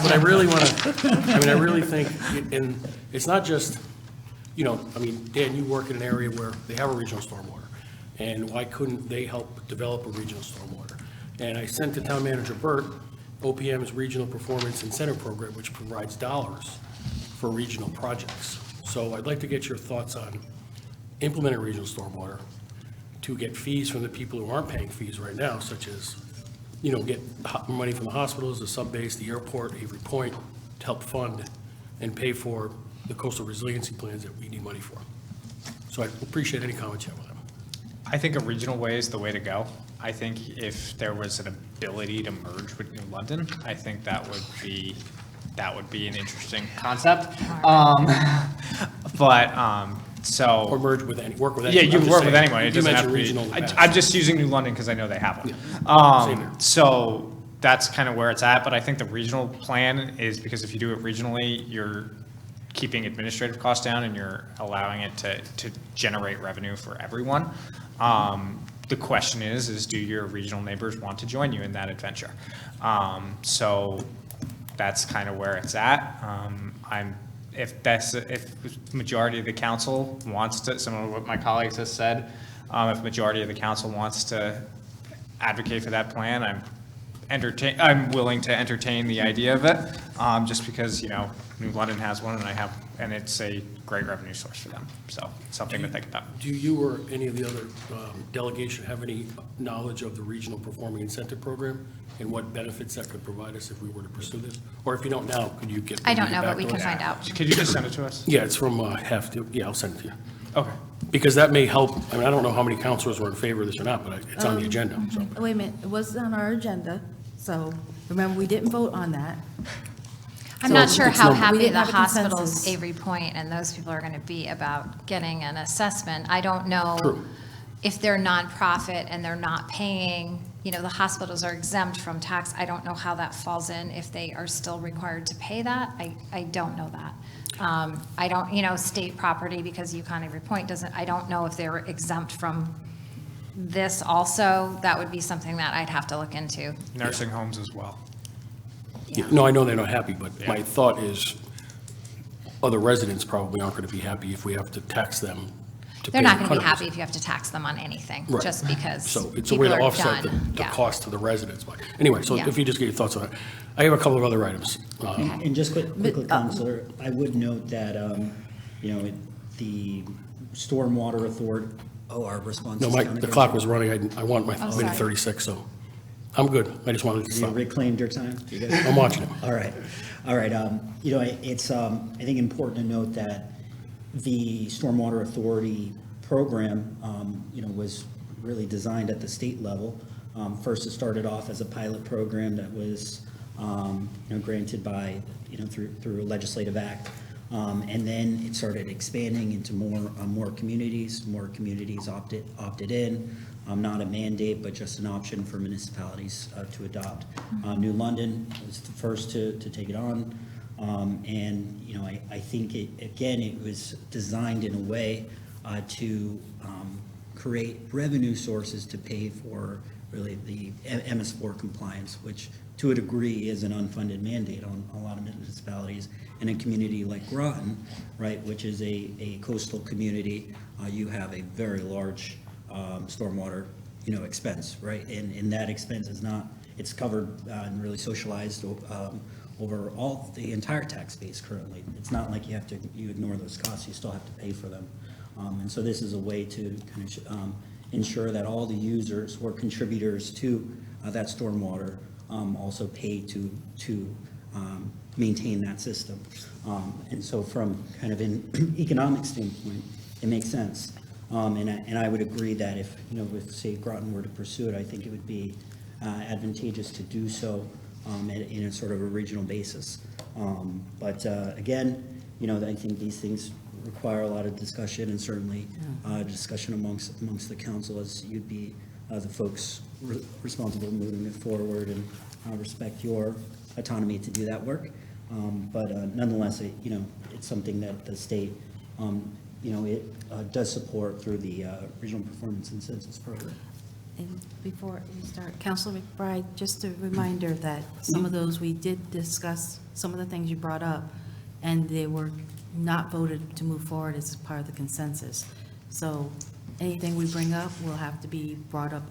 But I really want to, I really think, and it's not just, Dan, you work in an area where they have a regional stormwater. And why couldn't they help develop a regional stormwater? And I sent to Town Manager Burt OPM's Regional Performance Incentive Program, which provides dollars for regional projects. So I'd like to get your thoughts on implementing regional stormwater to get fees from the people who aren't paying fees right now, such as, get money from the hospitals, the sub-base, the airport, Avery Point, to help fund and pay for the coastal resiliency plans that we need money for. So I'd appreciate any comments you have on that. I think a regional way is the way to go. I think if there was an ability to merge with New London, I think that would be an interesting concept. So. Or merge with any, work with Yeah, anyone. you I'm can just work with saying, anyone. It you doesn't have mentioned to be. regional in the past. I'm just using New London because I know they have one. Same here. So that's kind of where it's at, but I think the regional plan is, because if you do it regionally, you're keeping administrative costs down and you're allowing it to generate revenue for everyone. The question is do your regional neighbors want to join you in that adventure? So that's kind of where it's at. If majority of the council wants to, some of what my colleagues have said, if majority of the council wants to advocate for that plan, I'm willing to entertain the idea of it, just because, New London has one and it's a great revenue source for them. So it's something to think about. Do you or any of the other delegation have any knowledge of the Regional Performing Incentive Program and what benefits that could provide us if we were to pursue this? Or if you don't now, could you get? I don't get know, back but we to can us? find out. Could you just send it to us? Yeah, it's from yeah, I'll send it to you. Okay. Because that may help. I don't know how many councilors were in favor of this or not, but it's on the agenda, so. Wait a minute, it was on our agenda, so remember, we didn't vote on that. I'm So not sure it's how we happy didn't the have a hospitals, consensus. Avery Point, and those people are going to be about getting an assessment. I don't know True. if they're nonprofit and they're not paying, the hospitals are exempt from tax. I don't know how that falls in, if they are still required to pay that. I don't know that. I don't, state property, because Yukon Avery Point I don't know if they're exempt from this also. That would be something that I'd have to look into. Nursing homes as well. Yeah, no, I know they're not happy, but my thought is other residents probably aren't going to be happy if we have to tax them to pay. They're not going to be 100%. happy if you have to tax them on anything, Right. just because So it's a way people to are offset done. the Yeah. cost to the residents. But anyway, so Yeah. if you just get your thoughts on it. I have a couple of other items. And just quickly, Counselor, I would note that, the Stormwater Authority, our response. No, is Mike, down the again. clock was running. I want my minute sorry. 36, so I'm good. I just wanted to You stop. reclaimed your time? You good? I'm watching it. All right. It's, I think, important to note that the Stormwater Authority program, was really designed at the state level. First, it started off as a pilot program that was, granted by, through a legislative act. And then it started expanding into more communities. More communities opted in. Not a mandate, but just an option for municipalities to adopt. New London was the first to take it on. And, I think it was designed in a way to create revenue sources to pay for really the MS4 compliance, which to a degree, is an unfunded mandate on a lot of municipalities. In a community like Groton, right, which is a coastal community, you have a very large stormwater, expense, right? And that expense is not, it's covered and really socialized over the entire tax base currently. It's not like you ignore those costs, you still have to pay for them. And so this is a way to kind of ensure that all the users or contributors to that stormwater also pay to maintain that system. And so from kind of an economic standpoint, it makes sense. And I would agree that if say Groton were to pursue it, I think it would be advantageous to do so in a sort of a regional basis. But again, I think these things require a lot of discussion, and certainly discussion amongst the council, as you'd be the folks responsible moving it forward, and respect your autonomy to do that work. But nonetheless, it's something that the state, it does support through the Regional Performance Incentives Program. And before we start, Councilor McBride, just a reminder that some of those, we did discuss some of the things you brought up, and they were not voted to move forward as part of the consensus. So anything we bring up will have to be brought up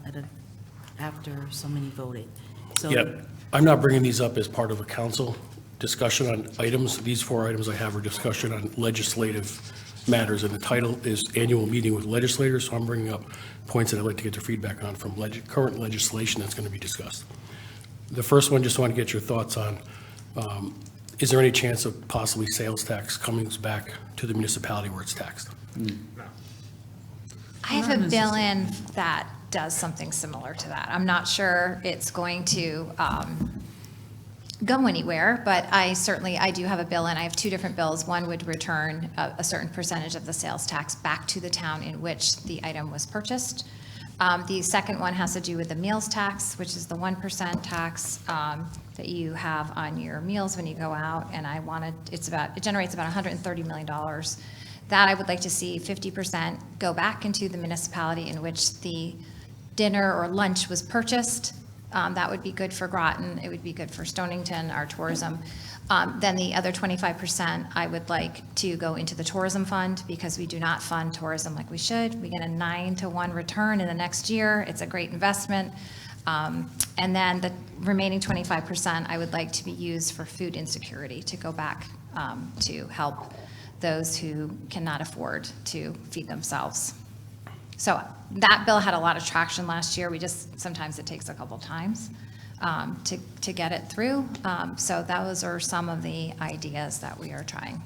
after so many voted. So Yeah, I'm not bringing these up as part of a council discussion on items. These 4 items I have are discussion on legislative matters, and the title is Annual Meeting with Legislators, so I'm bringing up points that I'd like to get your feedback on from current legislation that's going to be discussed. The first one, just want to get your thoughts on, is there any chance of possibly sales tax coming back to the municipality where it's taxed? I have a bill in that does something similar to that. I'm not sure it's going to go anywhere, but I do have a bill, and I have 2 different bills. One would return a certain percentage of the sales tax back to the town in which the item was purchased. The second one has to do with the meals tax, which is the 1% tax that you have on your meals when you go out, and it generates about $130 million. That I would like to see 50% go back into the municipality in which the dinner or lunch was purchased. That would be good for Groton. It would be good for Stonington, our tourism. Then the other 25%, I would like to go into the tourism fund, because we do not fund tourism like we should. We get a 9-to-1 return in the next year. It's a great investment. And then the remaining 25%, I would like to be used for food insecurity, to go back to help those who cannot afford to feed themselves. So that bill had a lot of traction last year. Sometimes it takes a couple times to get it through. So those are some of the ideas that we are trying.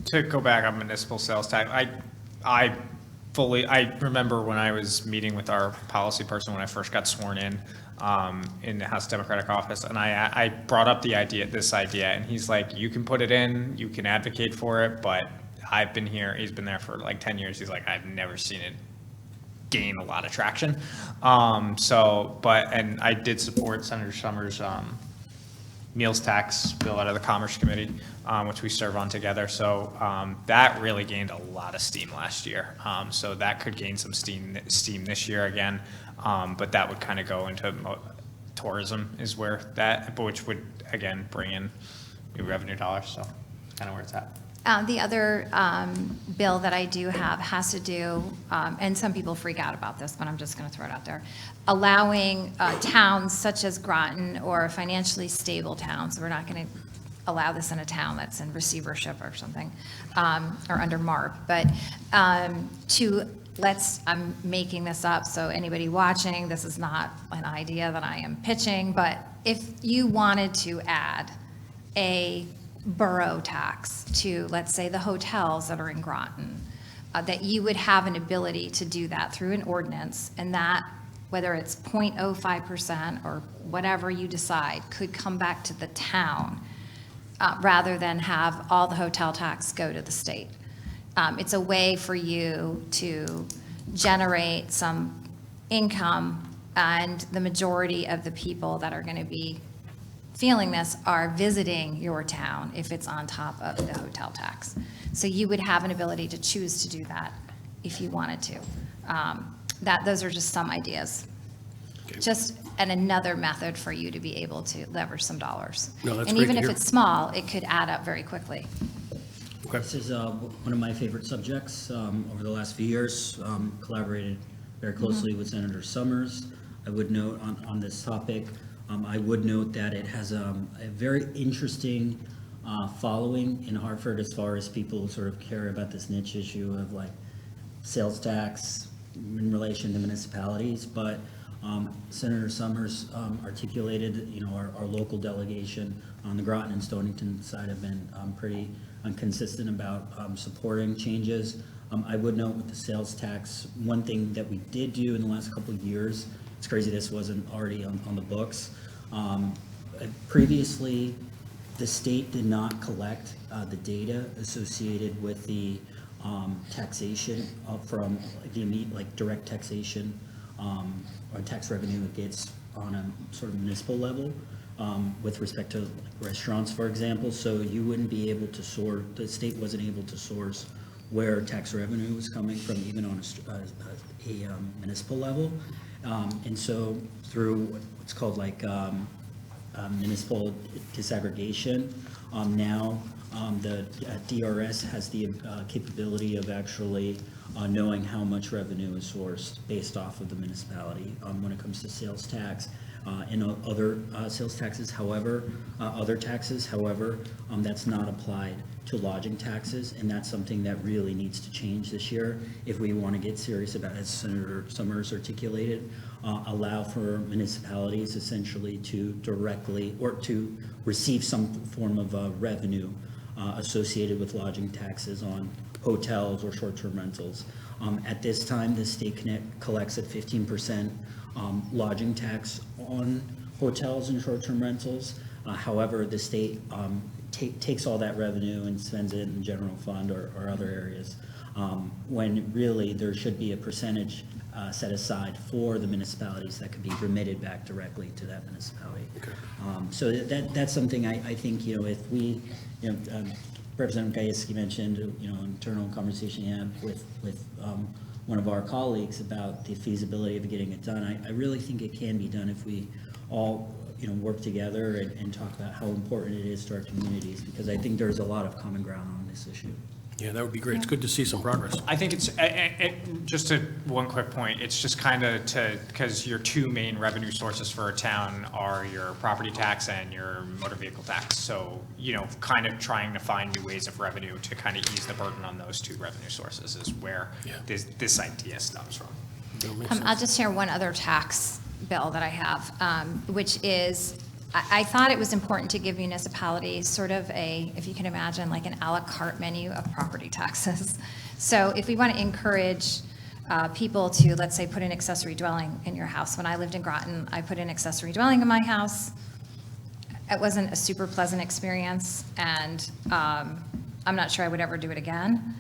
To go back on municipal sales tax, I remember when I was meeting with our policy person when I first got sworn in the House Democratic office, and I brought up this idea, and he's like, you can put it in, you can advocate for it, but I've been here, he's been there for like 10 years, he's like, I've never seen it gain a lot of traction. And I did support Senator Summers' meals tax bill out of the Commerce Committee, which we serve on together. So that really gained a lot of steam last year. So that could gain some steam this year again. But that would kind of go into tourism which would, again, bring in new revenue dollars. So kind of where it's at. The other bill that I do have has to do, and some people freak out about this, but I'm just going to throw it out there, allowing towns such as Groton or financially stable towns, we're not going to allow this in a town that's in receivership or something, or under MARP, but I'm making this up, so anybody watching, this is not an idea that I am pitching, but if you wanted to add a borough tax to, let's say, the hotels that are in Groton, that you would have an ability to do that through an ordinance, and that, whether it's 0.05% or whatever you decide, could come back to the town rather than have all the hotel tax go to the state. It's a way for you to generate some income, and the majority of the people that are going to be feeling this are visiting your town if it's on top of the hotel tax. So you would have an ability to choose to do that if you wanted to. Those are just some ideas. just another method for you to be able to leverage some dollars. No, that's And great even to if hear. it's small, it could add up very quickly. Okay. This is one of my favorite subjects. Over the last few years, collaborated very closely with Senator Summers. I would note on this topic, I would note that it has a very interesting following in Hartford as far as people sort of care about this niche issue of like sales tax in relation to municipalities. But Senator Summers articulated, our local delegation on the Groton and Stonington side have been pretty consistent about supporting changes. I would note with the sales tax, one thing that we did do in the last couple of years, it's crazy this wasn't already on the books. Previously, the state did not collect the data associated with the taxation from the immediate, like direct taxation or tax revenue it gets on a sort of municipal level with respect to restaurants, for example. So you wouldn't be able to source, the state wasn't able to source where tax revenue was coming from, even on a municipal level. And so through what's called like municipal disaggregation, now the DRS has the capability of actually knowing how much revenue is sourced based off of the municipality when it comes to sales tax and other sales taxes. However, other taxes, however, that's not applied to lodging taxes, and that's something that really needs to change this year if we want to get serious about, as Senator Summers articulated, allow for municipalities essentially to directly or to receive some form of revenue associated with lodging taxes on hotels or short-term rentals. At this time, the state collects at 15% lodging tax on hotels and short-term rentals. However, the state takes all that revenue and spends it in general fund or other areas, when really there should be a percentage set aside for the municipalities that could be remitted back directly to that municipality. Okay. So that's something I think, if we, Representative Gajewski mentioned, internal conversation you have with one of our colleagues about the feasibility of getting it done. I really think it can be done if we all, work together and talk about how important it is to our communities, because I think there's a lot of common ground on this issue. Yeah, that would be great. It's good to see some progress. I think it's, just one quick point, it's just kind of because your two main revenue sources for a town are your property tax and your motor vehicle tax. So, kind of trying to find new ways of revenue to kind of ease the burden on those two revenue sources is where this idea stems from. That makes I'll sense. just share one other tax bill that I have, which is, I thought it was important to give municipalities sort of if you can imagine, like an à la carte menu of property taxes. So if we want to encourage people to, let's say, put an accessory dwelling in your house. When I lived in Groton, I put an accessory dwelling in my house. It wasn't a super pleasant experience, and I'm not sure I would ever do it again.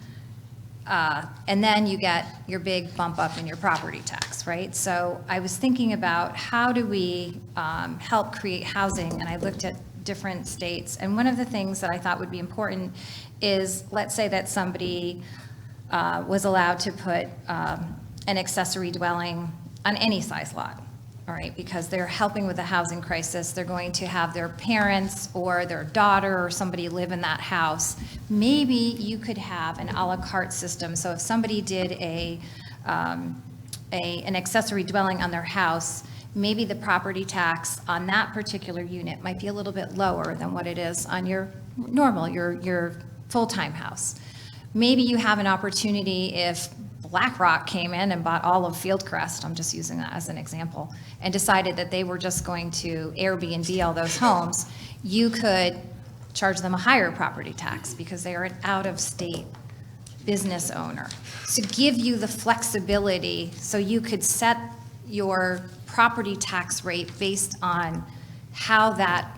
And then you get your big bump up in your property tax, right? So I was thinking about how do we help create housing, and I looked at different states. And one of the things that I thought would be important is, let's say that somebody was allowed to put an accessory dwelling on any size lot, all right? Because they're helping with the housing crisis. They're going to have their parents or their daughter or somebody live in that house. Maybe you could have an à la carte system. So if somebody did an accessory dwelling on their house, maybe the property tax on that particular unit might be a little bit lower than what it is on your normal, your full-time house. Maybe you have an opportunity if BlackRock came in and bought all of Fieldcrest, I'm just using that as an example, and decided that they were just going to Airbnb all those homes, you could charge them a higher property tax because they are an out-of-state business owner. So give you the flexibility so you could set your property tax rate based on how that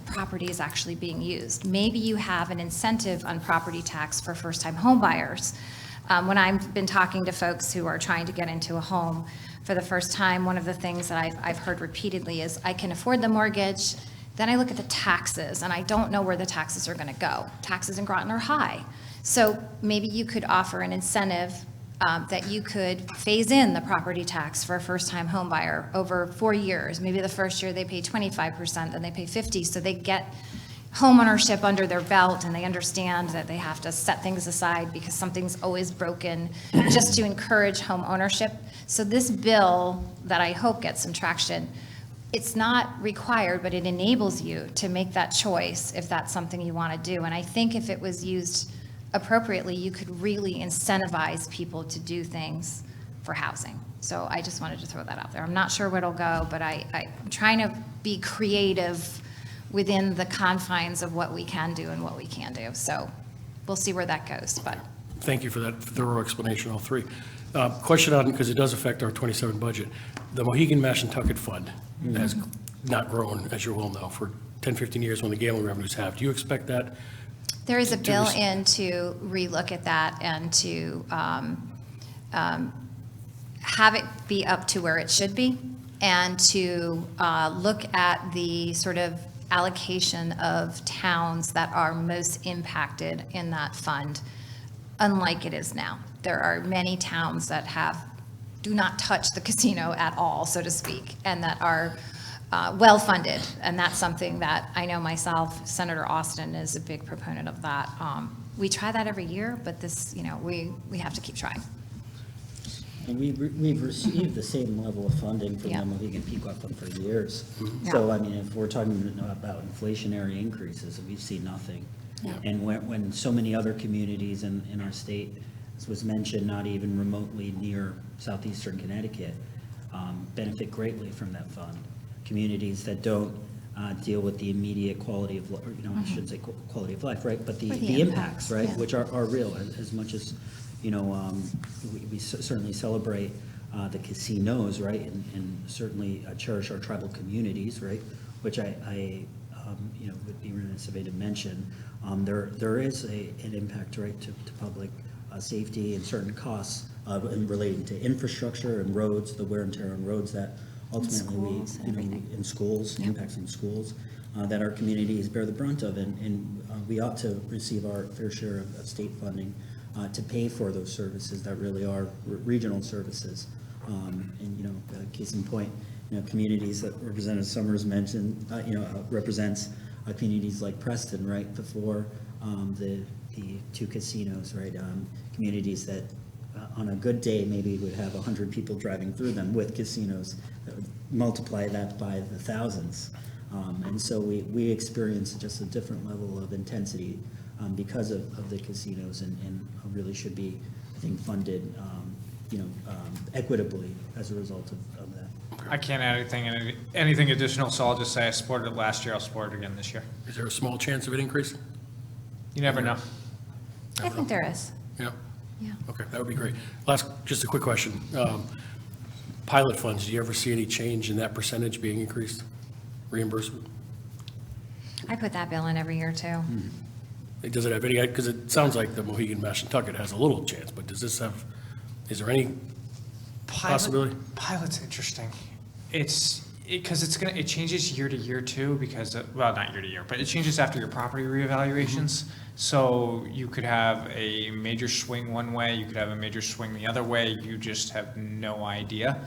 property is actually being used. Maybe you have an incentive on property tax for first-time home buyers. When I've been talking to folks who are trying to get into a home for the first time, one of the things that I've heard repeatedly is, I can afford the mortgage, then I look at the taxes, and I don't know where the taxes are going to go. Taxes in Groton are high. So maybe you could offer an incentive that you could phase in the property tax for a first-time home buyer over 4 years. Maybe the first year they pay 25%, then they pay 50%, so they get homeownership under their belt, and they understand that they have to set things aside because something's always broken, just to encourage home ownership. So this bill that I hope gets some traction, it's not required, but it enables you to make that choice if that's something you want to do. And I think if it was used appropriately, you could really incentivize people to do things for housing. So I just wanted to throw that out there. I'm not sure where it'll go, but I'm trying to be creative within the confines of what we can do and what we can do. So we'll see where that goes, but. Thank you for that thorough explanation, all three. Question on, because it does affect our 27 budget. The Mohegan Mashantucket Fund has not grown, as you well know, for 10, 15 years when the gambling revenues have. Do you expect that? There is a bill in to relook at that and to have it be up to where it should be, and to look at the sort of allocation of towns that are most impacted in that fund, unlike it is now. There are many towns that do not touch the casino at all, so to speak, and that are well-funded, and that's something that I know myself, Senator Austin is a big proponent of that. We try that every year, but this, we have to keep trying. And we've received the same level of funding from Yeah. the Mohegan Pequot Fund for years. Yeah. So, I mean, if we're talking about inflationary increases, we've seen nothing. Yeah. And when so many other communities in our state, as was mentioned, not even remotely near southeastern Connecticut, benefit greatly from that fund. Communities that don't deal with the immediate quality of, I shouldn't say quality of life, right? But Or the the impacts, right? yeah. Which are real, as much as, we certainly celebrate the casinos, right? And certainly cherish our tribal communities, right? Which I would be remiss if I didn't mention. There is an impact, right, to public safety and certain costs in relating to infrastructure and roads, the wear and tear on roads that ultimately schools, everything. in schools, Yeah. impacts on schools, that our communities bear the brunt of, and we ought to receive our fair share of state funding to pay for those services that really are regional services. And case in point, communities that Representative Summers mentioned, represents communities like Preston, right, before the two casinos, right, communities that on a good day maybe would have 100 people driving through them with casinos, that would multiply that by the thousands. And so we experience just a different level of intensity because of the casinos, and really should be, I think, funded equitably as a result of that. I can't add anything additional, so I'll just say I supported it last year, I'll support it again this year. Is there a small chance of it increasing? You never know. I think there is. Yeah. Yeah. Okay, that would be great. Just a quick question. Pilot funds, do you ever see any change in that percentage being increased? Reimbursement? I put that bill in every year too. Does it have any, because it sounds like the Mohegan Mashantucket has a little chance, but is there any possibility? Pilot's interesting. Because it changes year to year too, because, well, not year to year, but it changes after your property reevaluations. So you could have a major swing one way, you could have a major swing the other way, you just have no idea.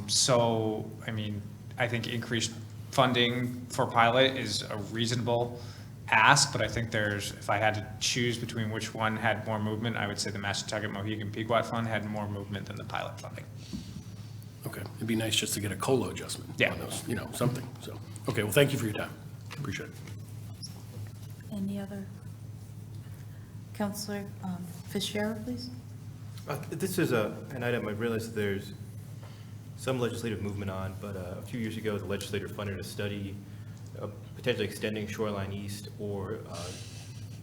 So, I mean, I think increased funding for pilot is a reasonable ask, but I think if I had to choose between which one had more movement, I would say the Mashantucket Mohegan Pequot Fund had more movement than the pilot funding. Okay, it'd be nice just to get a COLA adjustment Yeah. on those, something, so. Okay, well, thank you for your time. Appreciate it. Any other? Counselor Fitzgerald, please. This is an item I realize there's some legislative movement on, but a few years ago, the legislature funded a study of potentially extending Shoreline East, or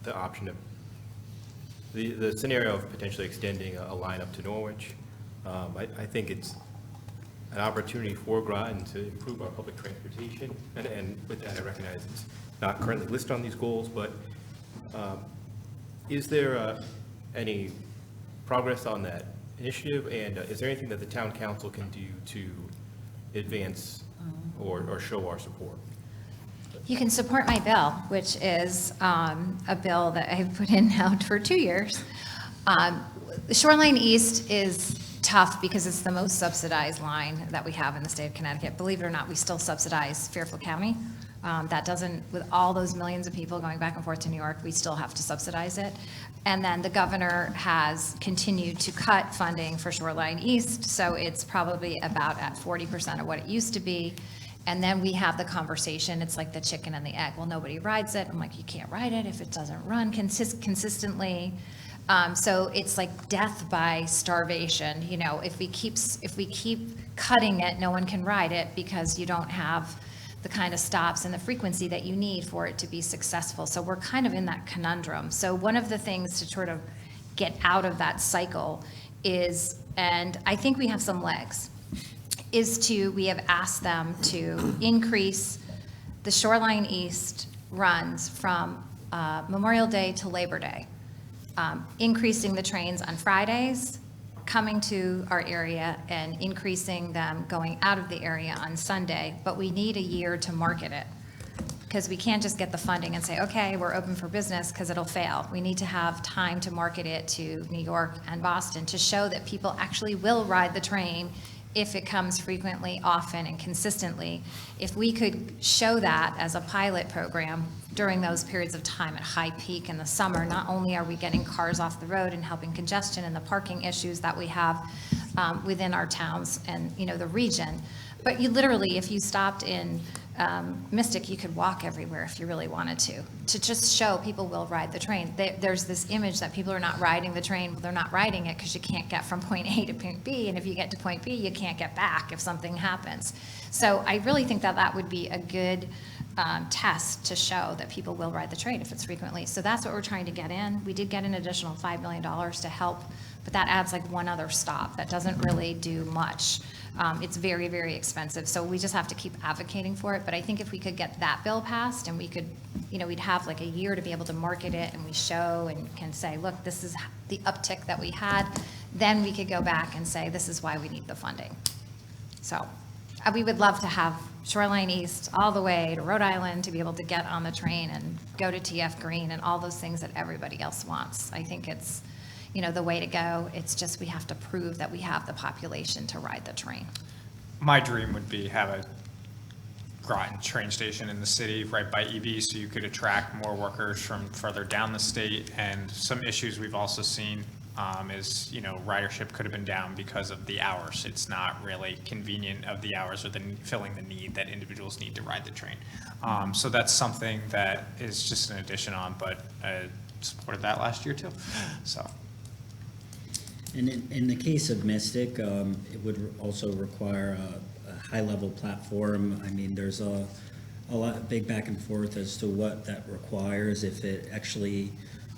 the option of, the scenario of potentially extending a line up to Norwich. I think it's an opportunity for Groton to improve our public transportation, and with that, I recognize it's not currently listed on these goals, but is there any progress on that initiative, and is there anything that the town council can do to advance or show our support? You can support my bill, which is a bill that I've put in now for 2 years. The Shoreline East is tough because it's the most subsidized line that we have in the state of Connecticut. Believe it or not, we still subsidize Fairfield County. That doesn't, with all those millions of people going back and forth to New York, we still have to subsidize it. And then the governor has continued to cut funding for Shoreline East, so it's probably about at 40% of what it used to be. And then we have the conversation, it's like the chicken and the egg. Well, nobody rides it. I'm like, you can't ride it if it doesn't run consistently. So it's like death by starvation. You know, if we keep cutting it, no one can ride it because you don't have the kind of stops and the frequency that you need for it to be successful. So we're kind of in that conundrum. So one of the things to sort of get out of that cycle is, and I think we have some legs, we have asked them to increase the Shoreline East runs from Memorial Day to Labor Day, increasing the trains on Fridays, coming to our area and increasing them going out of the area on Sunday, but we need a year to market it. Because we can't just get the funding and say, okay, we're open for business, because it'll fail. We need to have time to market it to New York and Boston to show that people actually will ride the train if it comes frequently, often, and consistently. If we could show that as a pilot program during those periods of time at high peak in the summer, not only are we getting cars off the road and helping congestion and the parking issues that we have within our towns and, you know, the region, but you literally, if you stopped in Mystic, you could walk everywhere if you really wanted to just show people will ride the train. There's this image that people are not riding the train, but they're not riding it because you can't get from point A to point B, and if you get to point B, you can't get back if something happens. So I really think that that would be a good test to show that people will ride the train if it's frequently. So that's what we're trying to get in. We did get an additional $5 million to help, but that adds like one other stop. That doesn't really do much. It's very, very expensive, so we just have to keep advocating for it. But I think if we could get that bill passed, and we could, you know, we'd have like a year to be able to market it, and we show and can say, look, this is the uptick that we had, then we could go back and say, this is why we need the funding. So we would love to have Shoreline East all the way to Rhode Island to be able to get on the train and go to TF Green and all those things that everybody else wants. I think it's, you know, the way to go. It's just we have to prove that we have the population to ride the train. My dream would be have a Groton train station in the city right by EB, so you could attract more workers from further down the state. And some issues we've also seen is, you know, ridership could have been down because of the hours. It's not really convenient of the hours or filling the need that individuals need to ride the train. So that's something that is just an addition on, but I supported that last year too. So. And in the case of Mystic, it would also require a high-level platform. I mean, there's a lot, big back and forth as to what that requires. If it actually,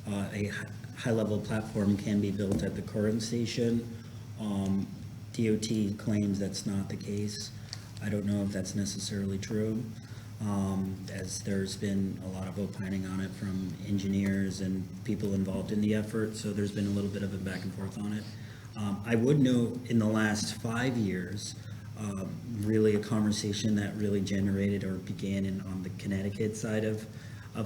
a high-level platform can be built at the current station. DOT claims that's not the case. I don't know if that's necessarily true, as there's been a lot of opining on it from engineers and people involved in the effort, so there's been a little bit of a back and forth on it. I would note in the last 5 years, really a conversation that really generated or began on the Connecticut side of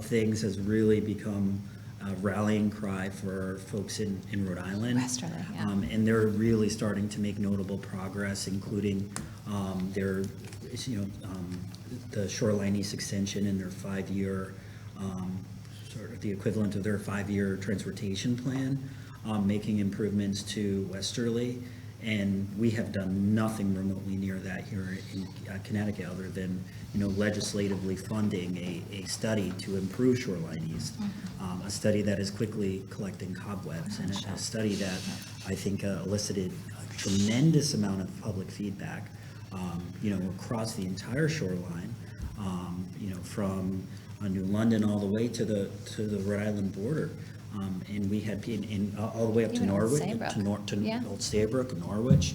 things has really become a rallying cry for folks in Rhode Island. Westerly, yeah. And they're really starting to make notable progress, including their, the Shoreline East extension and their 5-year, sort of the equivalent of their 5-year transportation plan, making improvements to Westerly. And we have done nothing remotely near that here in Connecticut, other than, legislatively funding a study to improve Shoreline East, a study that is quickly collecting cobwebs, and a study that I think elicited a tremendous amount of public feedback, across the entire shoreline, from New London all the way to the Rhode Island border. And we had all the way up to Even Old Norwich, Saybrook. to Old Saybrook and Norwich,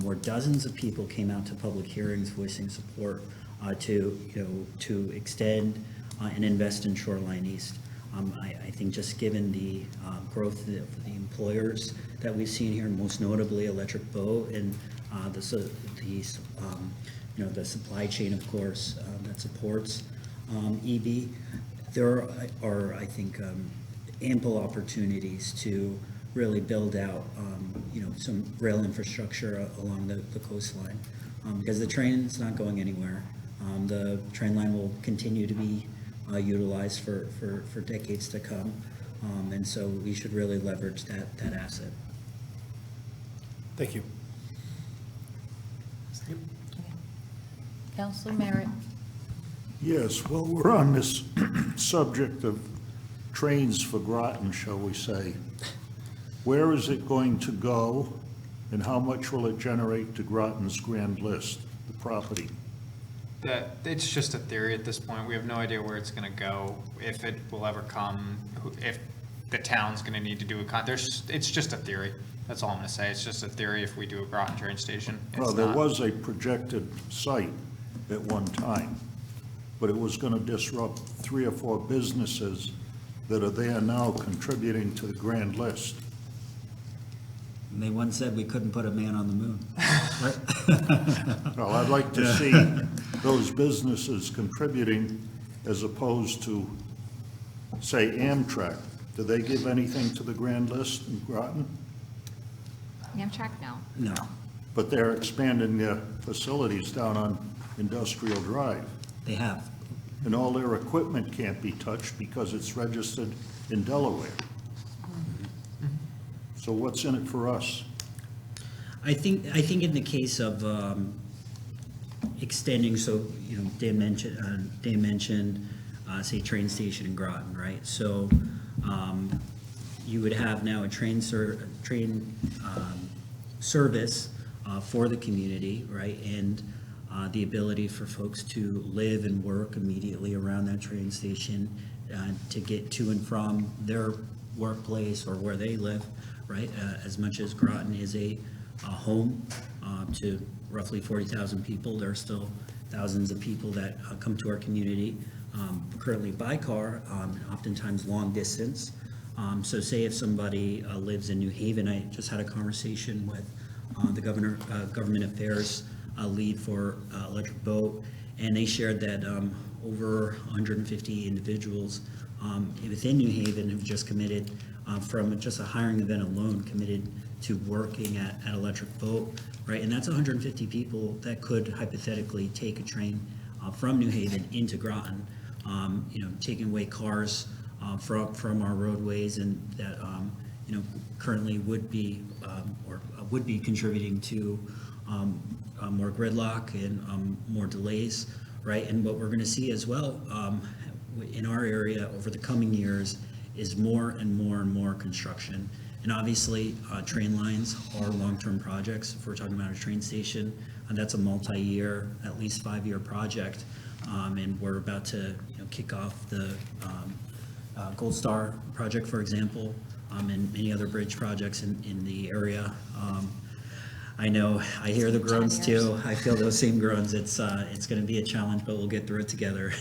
where dozens of people came out to public hearings voicing support to extend and invest in Shoreline East. I think just given the growth of the employers that we've seen here, most notably Electric Boat, and the supply chain, of course, that supports EB, there are, I think, ample opportunities to really build out, some rail infrastructure along the coastline. Because the train's not going anywhere. The train line will continue to be utilized for decades to come. And so we should really leverage that asset. Thank you. Councilor Merritt? Yes, well, we're on this subject of trains for Groton, shall we say. Where is it going to go, and how much will it generate to Groton's grand list, the property? It's just a theory at this point. We have no idea where it's going to go, if it will ever come, if the town's going to need to do it's just a theory. That's all I'm going to say. It's just a theory if we do a Groton train station. Well, there was a projected site at one time, but it was going to disrupt 3 or 4 businesses that are there now contributing to the grand list. And they once said we couldn't put a man on the moon. Well, I'd like to see those businesses contributing as opposed to, say, Amtrak. Do they give anything to the grand list in Groton? Amtrak, no. No. But they're expanding their facilities down on Industrial Drive. They have. And all their equipment can't be touched because it's registered in Delaware. So what's in it for us? I think in the case of extending, so, Dan mentioned, say, train station in Groton, right? So you would have now a train service for the community, right? And the ability for folks to live and work immediately around that train station to get to and from their workplace or where they live, right? As much as Groton is a home to roughly 40,000 people, there are still thousands of people that come to our community currently by car, oftentimes long distance. So say if somebody lives in New Haven, I just had a conversation with the government affairs lead for Electric Boat, and they shared that over 150 individuals within New Haven have just committed, from just a hiring event alone, committed to working at Electric Boat, right? And that's 150 people that could hypothetically take a train from New Haven into Groton, taking away cars from our roadways, and that currently would be contributing to more gridlock and more delays, right? And what we're going to see as well in our area over the coming years is more and more construction. And obviously, train lines are long-term projects. If we're talking about a train station, that's a multi-year, at least 5-year project. And we're about to kick off the Gold Star project, for example, and many other bridge projects in the area. I know, I hear the groans too. I feel those same groans. It's going to be a challenge, but we'll get through it together.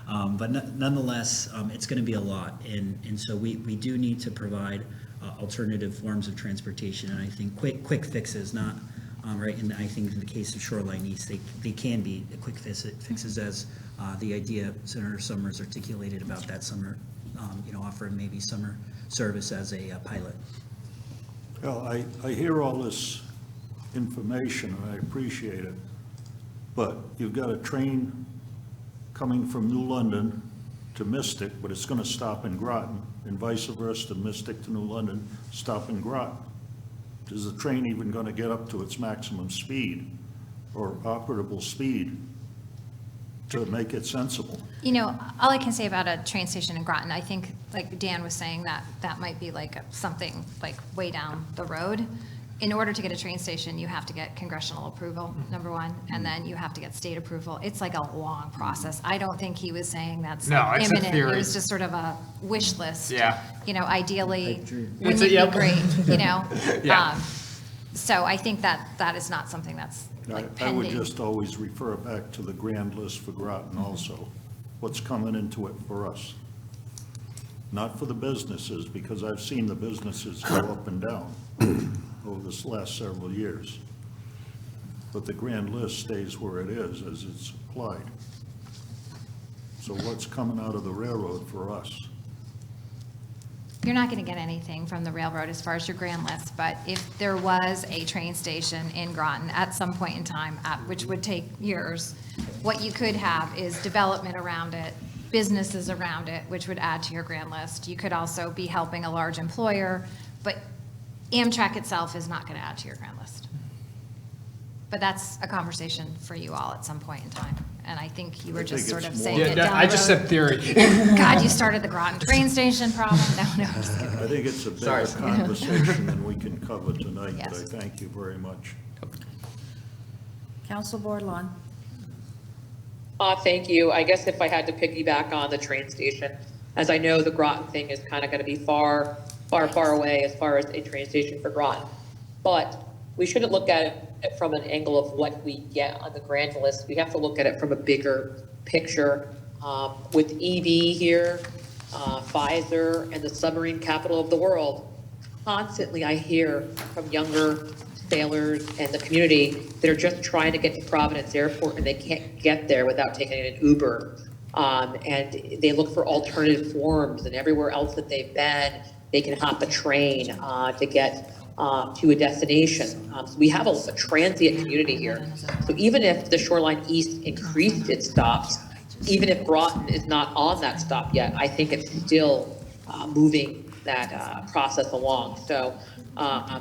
But nonetheless, it's going to be a lot. And so we do need to provide alternative forms of transportation. And I think quick fixes, not, right, and I think in the case of Shoreline East, they can be quick fixes as the idea Senator Summers articulated about that summer, offering maybe summer service as a pilot. Well, I hear all this information, and I appreciate it, but you've got a train coming from New London to Mystic, but it's going to stop in Groton, and vice versa, Mystic to New London, stop in Groton. Is the train even going to get up to its maximum speed or operable speed to make it sensible? All I can say about a train station in Groton, I think, like Dan was saying, that might be like something like way down the road. In order to get a train station, you have to get congressional approval, number one, and then you have to get state approval. It's like a long process. I don't think he was saying that's No, like it's a imminent. It theory. was just sort of a wish list. Yeah. Ideally, It's wouldn't a- it yep. be great, Yeah. So I think that is not something that's like I would pending. just always refer back to the grand list for Groton also. What's coming into it for us? Not for the businesses, because I've seen the businesses go up and down over this last several years. But the grand list stays where it is as it's applied. So what's coming out of the railroad for us? you're not going to get anything from the railroad as far as your grand list, but if there was a train station in Groton at some point in time, which would take years, what you could have is development around it, businesses around it, which would add to your grand list. You could also be helping a large employer, but Amtrak itself is not going to add to your grand list. But that's a conversation for you all at some point in time. And I think you were just sort of saying it down the road. I just said theory. God, you started the Groton train station problem. No, I'm just kidding. I think it's a bigger conversation than we can cover tonight, but I Yes. thank you very much. Council Bordelon. Thank you. I guess if I had to piggyback on the train station, as I know the Groton thing is kind of going to be far, far, far away as far as a train station for Groton. But we shouldn't look at it from an angle of what we get on the grand list. We have to look at it from a bigger picture. With EV here, Pfizer, and the submarine capital of the world, constantly I hear from younger sailors and the community that are just trying to get to Providence Airport and they can't get there without taking an Uber. And they look for alternative forms, and everywhere else that they've been, they can hop a train to get to a destination. So we have a transient community here. So even if the Shoreline East increased its stops, even if Groton is not on that stop yet, I think it's still moving that process along. So, I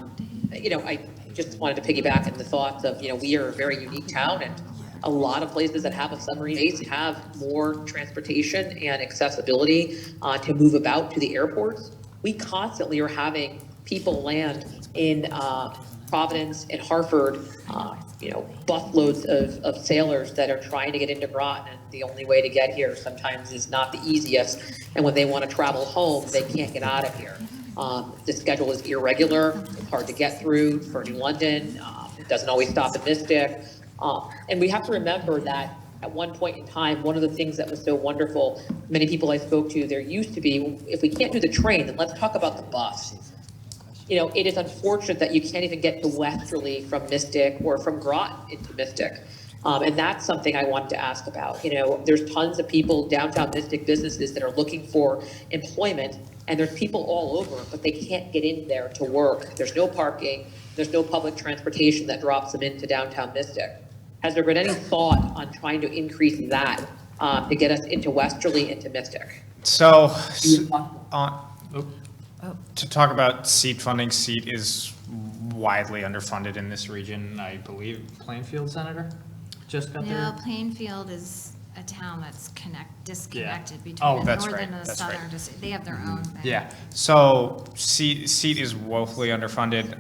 just wanted to piggyback in the thoughts of, we are a very unique town, and a lot of places that have a submarine base have more transportation and accessibility to move about to the airports. We constantly are having people land in Providence and Hartford, busloads of sailors that are trying to get into Groton, and the only way to get here sometimes is not the easiest. And when they want to travel home, they can't get out of here. The schedule is irregular. It's hard to get through for New London. It doesn't always stop at Mystic. And we have to remember that at one point in time, one of the things that was so wonderful, many people I spoke to, there used to be, if we can't do the train, then let's talk about the bus. It is unfortunate that you can't even get to Westerly from Mystic or from Groton into Mystic. And that's something I wanted to ask about. There's tons of people, downtown Mystic businesses that are looking for employment, and there's people all over, but they can't get in there to work. There's no parking. There's no public transportation that drops them into downtown Mystic. Has there been any thought on trying to increase that to get us into Westerly, into Mystic? So, to talk about seat funding, seat is widely underfunded in this region. I believe Plainfield, Senator, just got their. No, Plainfield is a town that's disconnected between Oh, the that's northern right, and the that's southern. right. They have their own thing. Yeah, so seat is woefully underfunded.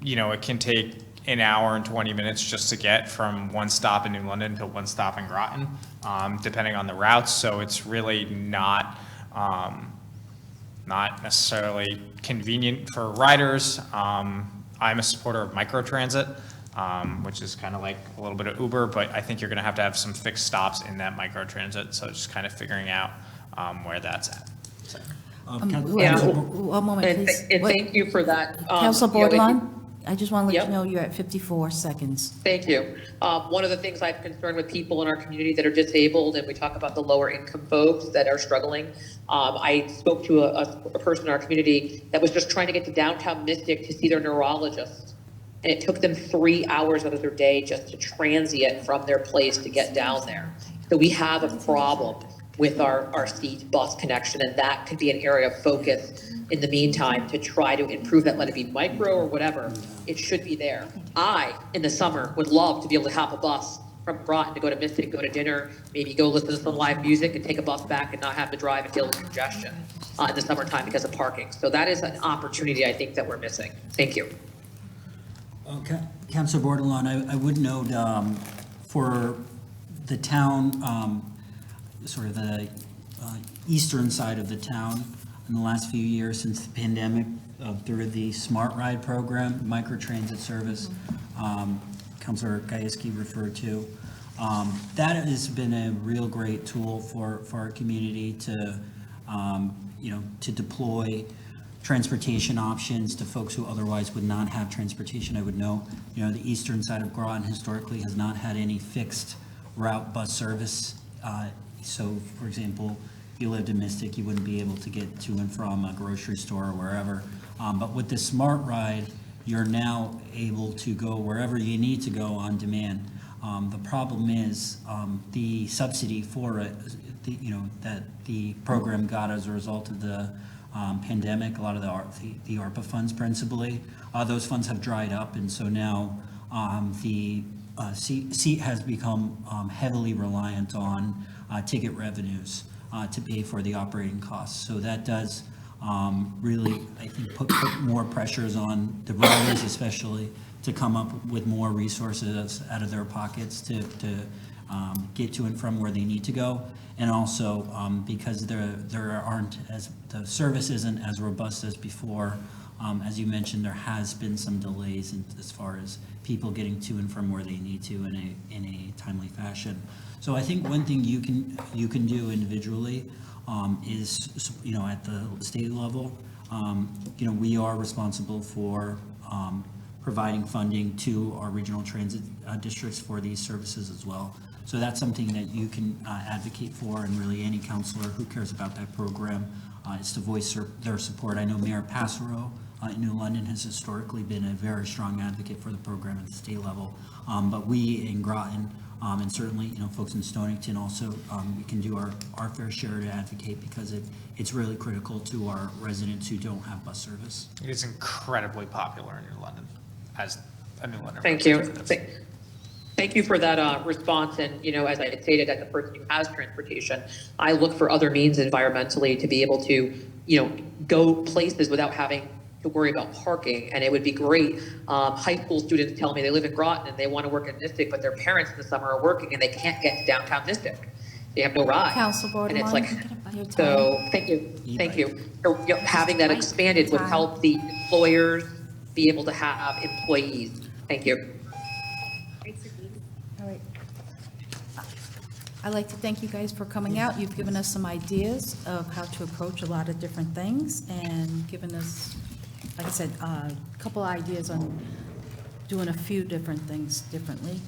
It can take an hour and 20 minutes just to get from one stop in New London to one stop in Groton, depending on the routes. So it's really not necessarily convenient for riders. I'm a supporter of microtransit, which is kind of like a little bit of Uber, but I think you're going to have some fixed stops in that microtransit. So just kind of figuring out where that's at. So. Yeah. One moment, please. And thank you for that. Council if you- Bordelon, I just want to let Yep. you know you're at 54 seconds. Thank you. One of the things I'm concerned with people in our community that are disabled, and we talk about the lower income folks that are struggling. I spoke to a person in our community that was just trying to get to downtown Mystic to see their neurologist. And it took them 3 hours out of their day just to transient from their place to get down there. So we have a problem with our seat bus connection, and that could be an area of focus in the meantime to try to improve that, let it be micro or whatever. It should be there. I, in the summer, would love to be able to hop a bus from Groton to go to Mystic, go to dinner, maybe go listen to some live music and take a bus back and not have to drive and deal with congestion in the summertime because of parking. So that is an opportunity I think that we're missing. Thank you. Okay, Councilor Bordelon, I would note for the town, sort of the eastern side of the town, in the last few years since the pandemic, through the Smart Ride program, microtransit service, Councilor Gajewski referred to. That has been a real great tool for our community to, to deploy transportation options to folks who otherwise would not have transportation. I would know, the eastern side of Groton historically has not had any fixed route bus service. So, for example, if you lived in Mystic, you wouldn't be able to get to and from a grocery store or wherever. But with the Smart Ride, you're now able to go wherever you need to go on demand. The problem is the subsidy for it, that the program got as a result of the pandemic, a lot of the ARPA funds principally, those funds have dried up, and so now the seat has become heavily reliant on ticket revenues to pay for the operating costs. So that does really, I think, put more pressures on the riders especially to come up with more resources out of their pockets to get to and from where they need to go. And also because there aren't the service isn't as robust as before. As you mentioned, there has been some delays as far as people getting to and from where they need to in a timely fashion. So I think one thing you can do individually is, at the state level, we are responsible for providing funding to our regional transit districts for these services as well. So that's something that you can advocate for, and really any counselor who cares about that program is to voice their support. I know Mayor Passero in New London has historically been a very strong advocate for the program at the state level. But we in Groton, and certainly folks in Stonington also, we can do our fair share to advocate, because it's really critical to our residents who don't have bus service. It is incredibly popular in New London, as a New London. Thank you. Thank you for that response. And, as I had stated, as a person who has transportation, I look for other means environmentally to be able to, go places without having to worry about parking. And it would be great. High school students tell me they live in Groton and they want to work in Mystic, but their parents in the summer are working and they can't get to downtown Mystic. They have no ride. Council Board, And it's Martin, like, your time. so, thank you. Thank you. So, having that expanded would help the employers be able to have employees. Thank you. All right. I'd like to thank you guys for coming out. You've given us some ideas of how to approach a lot of different things, and given us, like I said, a couple ideas on doing a few different things differently.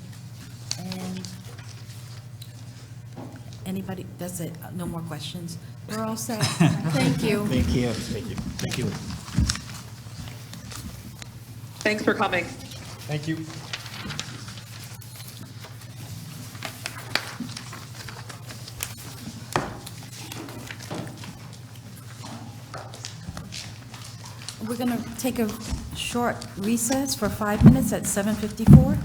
And anybody, that's it, no more questions. We're all set. Thank you. Thank you. Thank you. Thanks for coming. Thank you. We're going to take a short recess for 5 minutes at 7:54.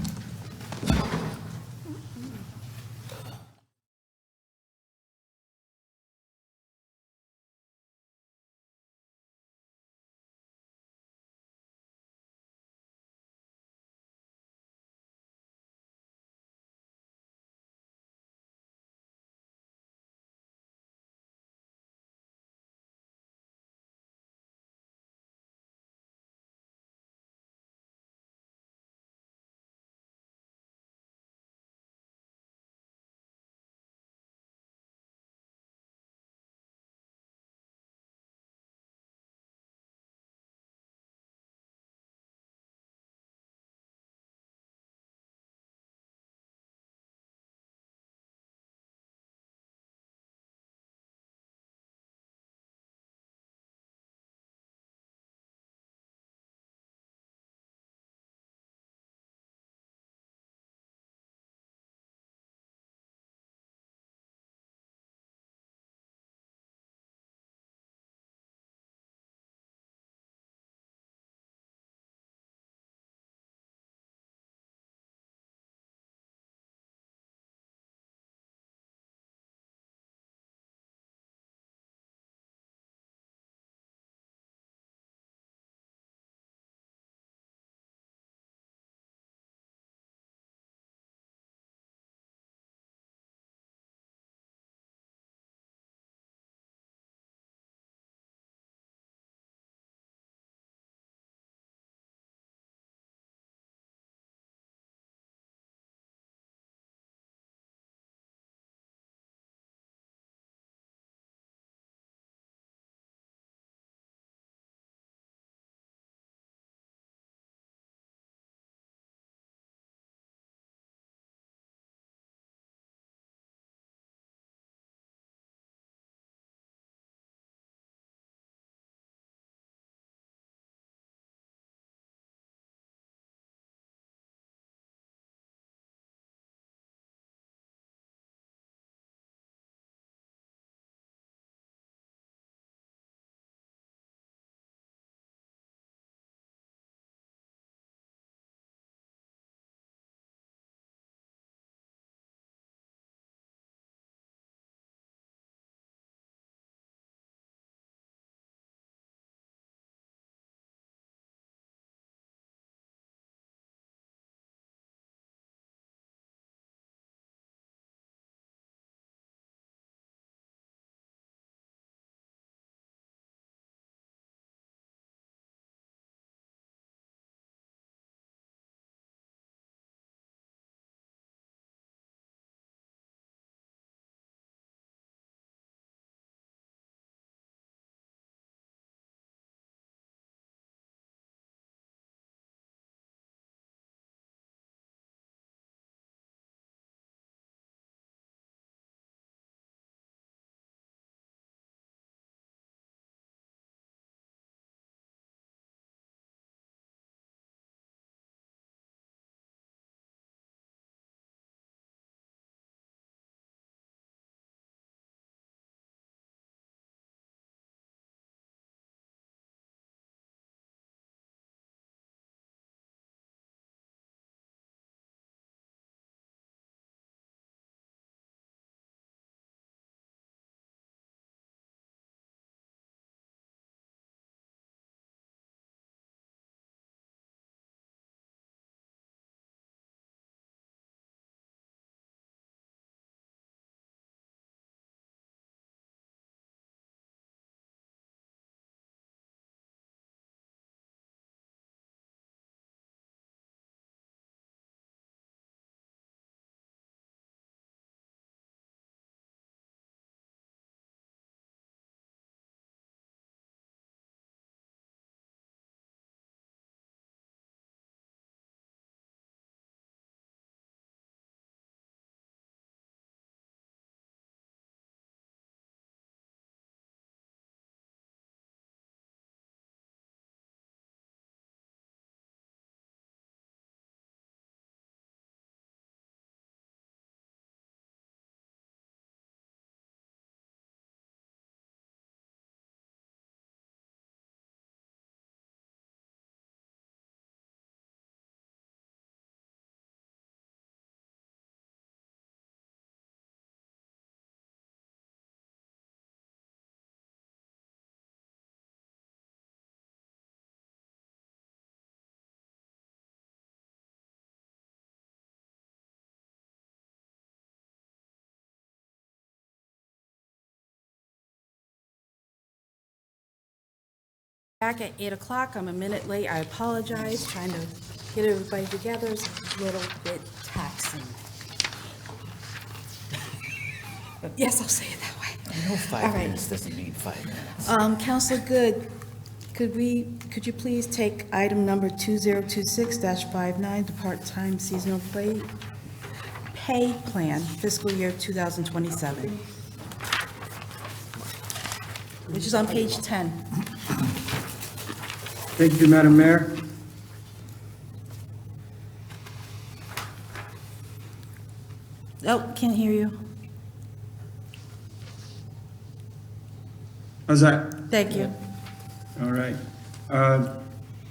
Back at 8 o'clock, I'm a minute late, I apologize, trying to get everybody together is a little bit taxing. Yes, I'll say it that way. I know All 5 right. minutes doesn't mean 5 minutes. Counselor Good, could you please take item number 2026-59, the part-time seasonal pay plan fiscal year 2027, which is on page 10. Thank you, Madam Mayor. Oh, can't hear you. How's that? Thank you. All right.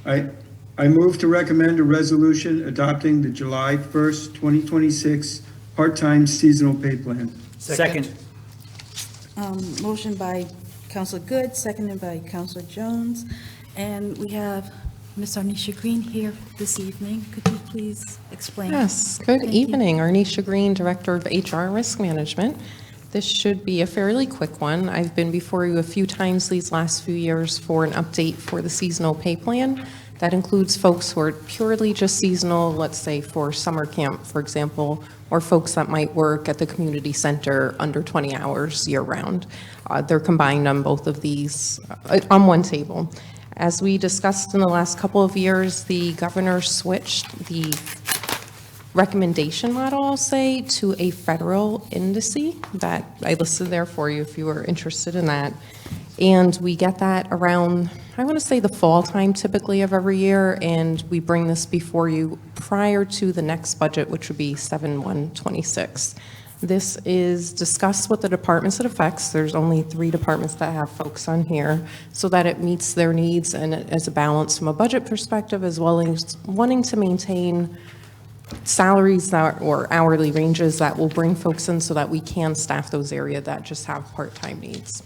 I move to recommend a resolution adopting the July 1st, 2026 part-time seasonal pay plan. Second. Motion by Counselor Good, seconded by Counselor Jones. And we have Ms. Arnisha Green here this evening. Could you please explain? Yes, good Thank you. evening. Arnisha Green, Director of HR Risk Management. This should be a fairly quick one. I've been before you a few times these last few years for an update for the seasonal pay plan. That includes folks who are purely just seasonal, let's say for summer camp, for example, or folks that might work at the community center under 20 hours year-round. They're combined on both of these, on one table. As we discussed in the last couple of years, the governor switched the recommendation model, I'll say, to a federal indice that I listed there for you if you were interested in that. And we get that around, I want to say the fall time typically of every year, and we bring this before you prior to the next budget, which would be 7/1/26. This is discussed with the departments it affects. There's only 3 departments that have folks on here, so that it meets their needs and as a balance from a budget perspective, as well as wanting to maintain salaries that, or hourly ranges that will bring folks in so that we can staff those areas that just have part-time needs.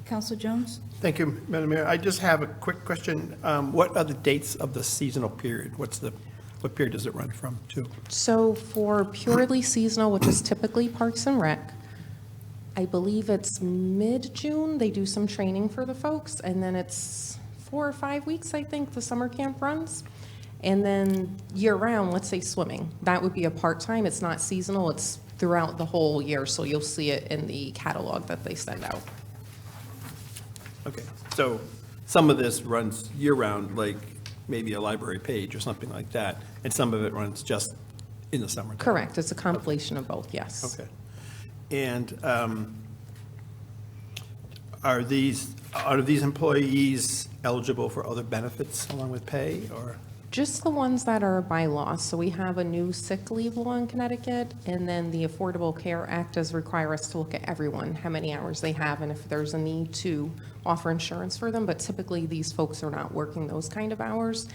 Counselor Jones? Thank you, Madam Mayor. I just have a quick question. What are the dates of the seasonal period? What period does it run from to? So for purely seasonal, which is typically Parks and Rec, I believe it's mid-June, they do some training for the folks, and then it's 4 or 5 weeks, I think, the summer camp runs. And then year-round, let's say swimming, that would be a part-time. It's not seasonal, it's throughout the whole year, so you'll see it in the catalog that they send out. Okay, so some of this runs year-round, like maybe a library page or something like that, and some of it runs just in the summertime? Correct, it's a compilation of both, yes. Okay. And are these employees eligible for other benefits along with pay, or? Just the ones that are by law. So we have a new sick leave law in Connecticut, and then the Affordable Care Act does require us to look at everyone, how many hours they have, and if there's a need to offer insurance for them. But typically, these folks are not working those kind of hours.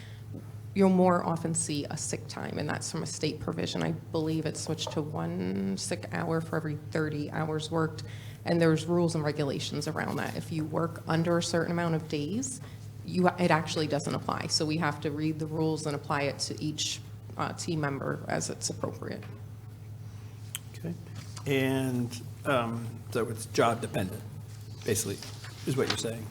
You'll more often see a sick time, and that's from a state provision. I believe it's switched to 1 sick hour for every 30 hours worked, and there's rules and regulations around that. If you work under a certain amount of days, it actually doesn't apply. So we have to read the rules and apply it to each team member as it's appropriate. Okay. And so it's job dependent, basically, is what you're saying?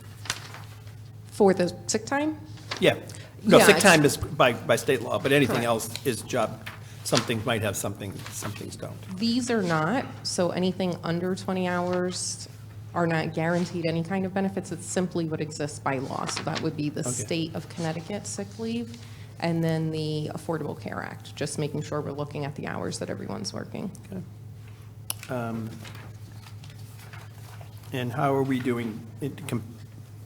For the sick time? Yeah. No, Yeah, sick it's- time is by state law, but anything Correct. else is job, some things might have something, some things don't. These are not, so anything under 20 hours are not guaranteed any kind of benefits. It's simply what exists by law. So that would be the Okay. state of Connecticut sick leave, and then the Affordable Care Act, just making sure we're looking at the hours that everyone's working. And how are we doing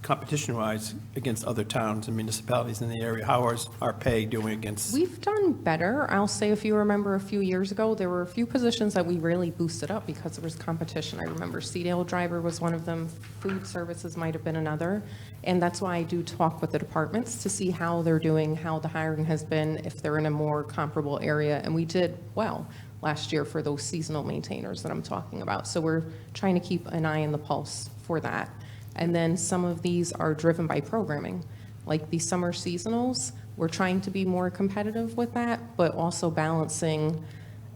competition-wise against other towns and municipalities in the area? How is our pay doing against? We've done better. I'll say, if you remember a few years ago, there were a few positions that we really boosted up because there was competition. I remember CDL driver was one of them, food services might have been another. And that's why I do talk with the departments to see how they're doing, how the hiring has been, if they're in a more comparable area. And we did well last year for those seasonal maintainers that I'm talking about. So we're trying to keep an eye on the pulse for that. And then some of these are driven by programming, like the summer seasonals. We're trying to be more competitive with that, but also balancing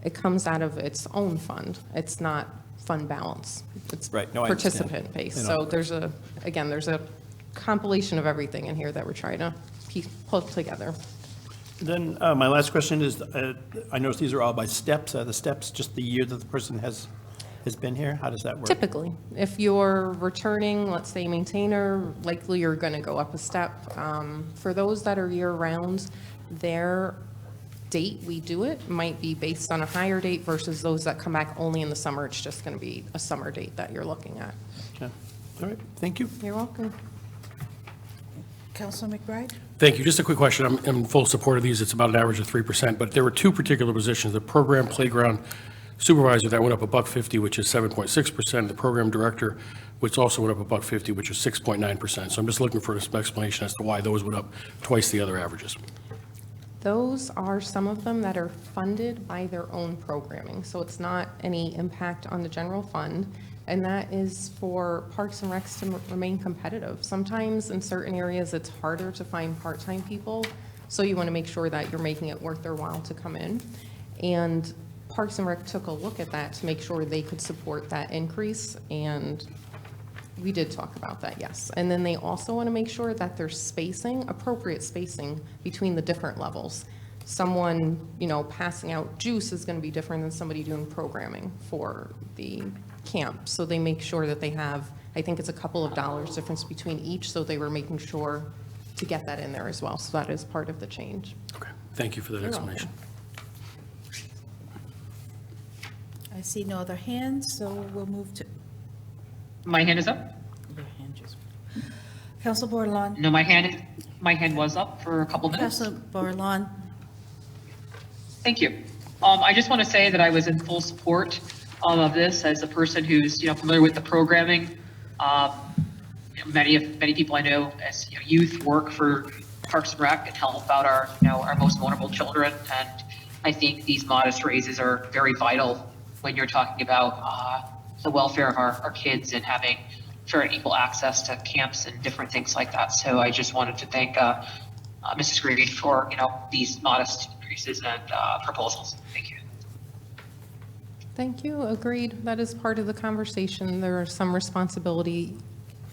it comes out of its own fund. It's not fund balance. It's Right. No, I understand. participant-based. You know. So there's a compilation of everything in here that we're trying to pull together. Then my last question is, I noticed these are all by steps. Are the steps just the year that the person has been here? How does that work? Typically, if you're returning, let's say maintainer, likely you're going to go up a step. For those that are year-round, their date we do it might be based on a higher date versus those that come back only in the summer. It's just going to be a summer date that you're looking at. Okay. All right, thank you. You're welcome. Councilor McBride? Thank you. Just a quick question. I'm in full support of these. It's about an average of 3%, but there were two particular positions. The program playground supervisor, that went up $1.50, which is 7.6%. The program director, which also went up $1.50, which is 6.9%. So I'm just looking for some explanation as to why those went up twice the other averages. Those are some of them that are funded by their own programming. So it's not any impact on the general fund. And that is for Parks and Recs to remain competitive. Sometimes in certain areas, it's harder to find part-time people. So you want to make sure that you're making it worth their while to come in. And Parks and Rec took a look at that to make sure they could support that increase. And we did talk about that, yes. And then they also want to make sure that there's spacing, appropriate spacing between the different levels. Someone, passing out juice is going to be different than somebody doing programming for the camp. So they make sure that they have, I think it's a couple of dollars difference between each. So they were making sure to get that in there as well. So that is part of the change. Okay. Thank you for that You're explanation. I see no other hands, so we'll move to, My hand is up? your hand just, Council Bordelon? No, my hand was up for a couple minutes. Council Bordelon? Thank you. I just want to say that I was in full support of this as a person who's, familiar with the programming. Many people I know as youth work for Parks and Rec and help out our, our most vulnerable children. And I think these modest raises are very vital when you're talking about the welfare of our kids and having fair and equal access to camps and different things like that. So I just wanted to thank Mrs. Green for, these modest increases and proposals. Thank you. Thank you. Agreed. That is part of the conversation. There are some responsibility,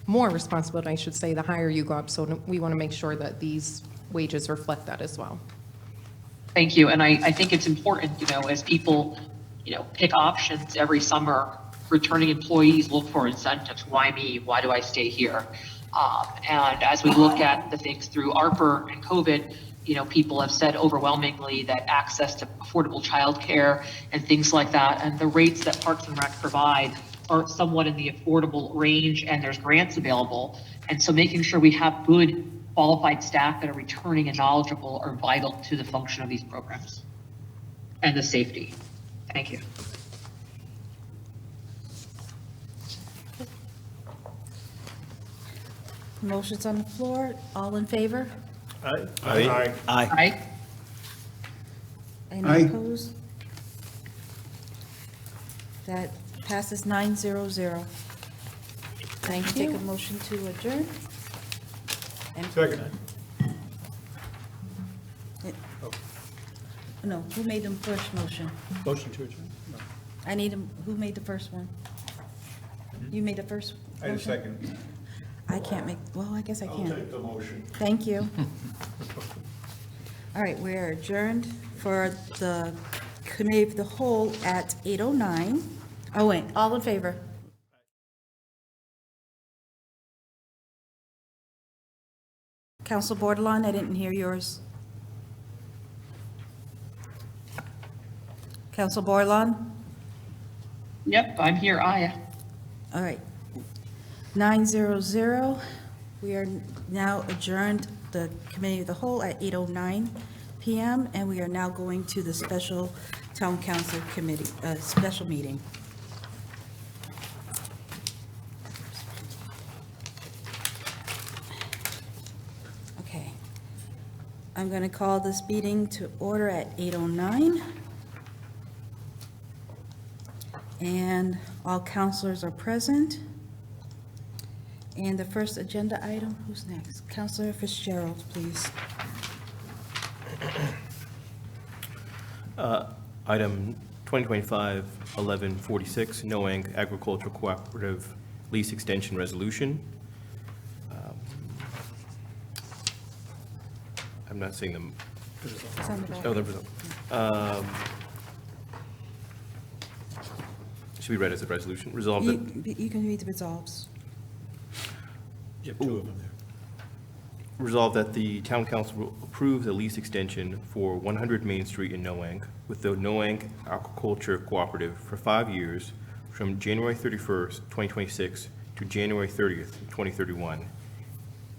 more responsibility, I should say, the higher you go up. So we want to make sure that these wages reflect that as well. Thank you. And I think it's important, as people, pick options every summer, returning employees look for incentives. Why me? Why do I stay here? And as we look at the things through ARPA and COVID, people have said overwhelmingly that access to affordable childcare and things like that, and the rates that Parks and Rec provide are somewhat in the affordable range, and there's grants available. And so making sure we have good qualified staff that are returning and knowledgeable are vital to the function of these programs and the safety. Thank you. Motion's on the floor. All in favor? Aye. Aye. Aye. Any Aye. opposed? That passes 900. Thank Take a you. motion to adjourn. Second. No, who made the first motion? Motion to adjourn? No. I need him, who made the first one? You made the first motion? I second. I can't make, well, I guess I I'll can. take the motion. Thank you. All right, we're adjourned for the Committee of the Whole at 8:09. Oh, wait, all in favor? Council Bordelon, I didn't hear yours. Council Bordelon? Yep, I'm here. Aye. All right. 900. We are now adjourned, the Committee of the Whole at 8:09 PM, and we are now going to the special Town Council Committee, special meeting. Okay. I'm going to call this meeting to order at 8:09. And all councilors are present. And the first agenda item, who's next? Councilor Fitzgerald, please. Item 2025-1146 Noang Agricultural Cooperative Lease Extension Resolution. I'm not seeing them. It's on the back. Oh, they're, should be read as a resolution. Resolved that. You can read the resolves. You have two of them there. Resolved that the town council will approve the lease extension for 100 Main Street in Noang with the Noang Aquaculture Cooperative for 5 years from January 31st, 2026 to January 30th, 2031.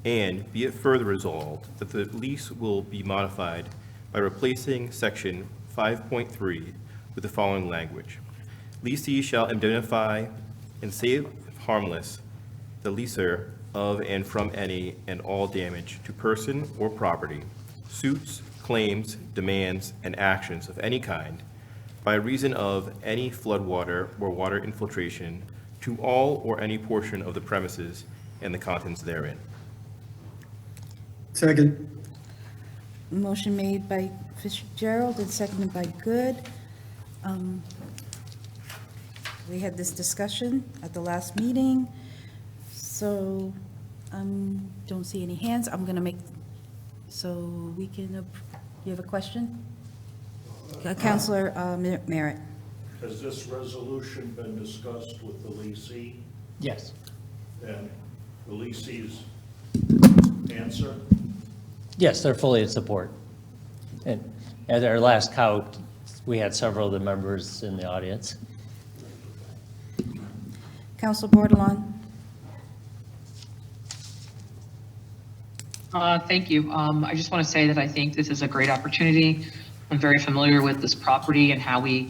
And be it further resolved that the lease will be modified by replacing section 5.3 with the following language. Leasee shall indemnify and save harmless the leaser of and from any and all damage to person or property, suits, claims, demands, and actions of any kind by reason of any floodwater or water infiltration to all or any portion of the premises and the contents therein. Second. Motion made by Fitzgerald and seconded by Good. We had this discussion at the last meeting, so don't see any hands. I'm going to make, so we can, you have a question? Counselor Merritt. Has this resolution been discussed with the leasee? Yes. And the leasee's answer? Yes, they're fully in support. And at our last count, we had several of the members in the audience. Counselor Bordelon. Thank you. I just want to say that I think this is a great opportunity. I'm very familiar with this property and how it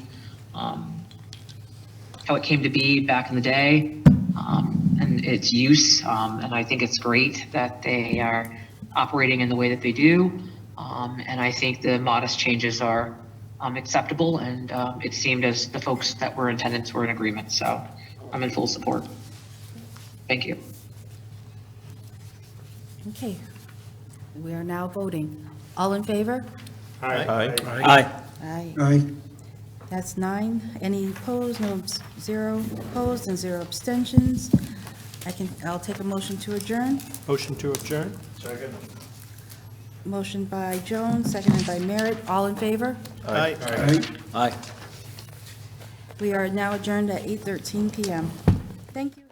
came to be back in the day, and its use. And I think it's great that they are operating in the way that they do. And I think the modest changes are acceptable, and it seemed as the folks that were in attendance were in agreement. So I'm in full support. Thank you. Okay. We are now voting. All in favor? Aye. Aye. Aye. Aye. That's 9. Any opposed? No, 0 opposed and 0 abstentions. I'll take a motion to adjourn. Motion to adjourn? Second. Motion by Jones, seconded by Merritt. All in favor? Aye. Aye. We are now adjourned at 8:13 PM. Thank you.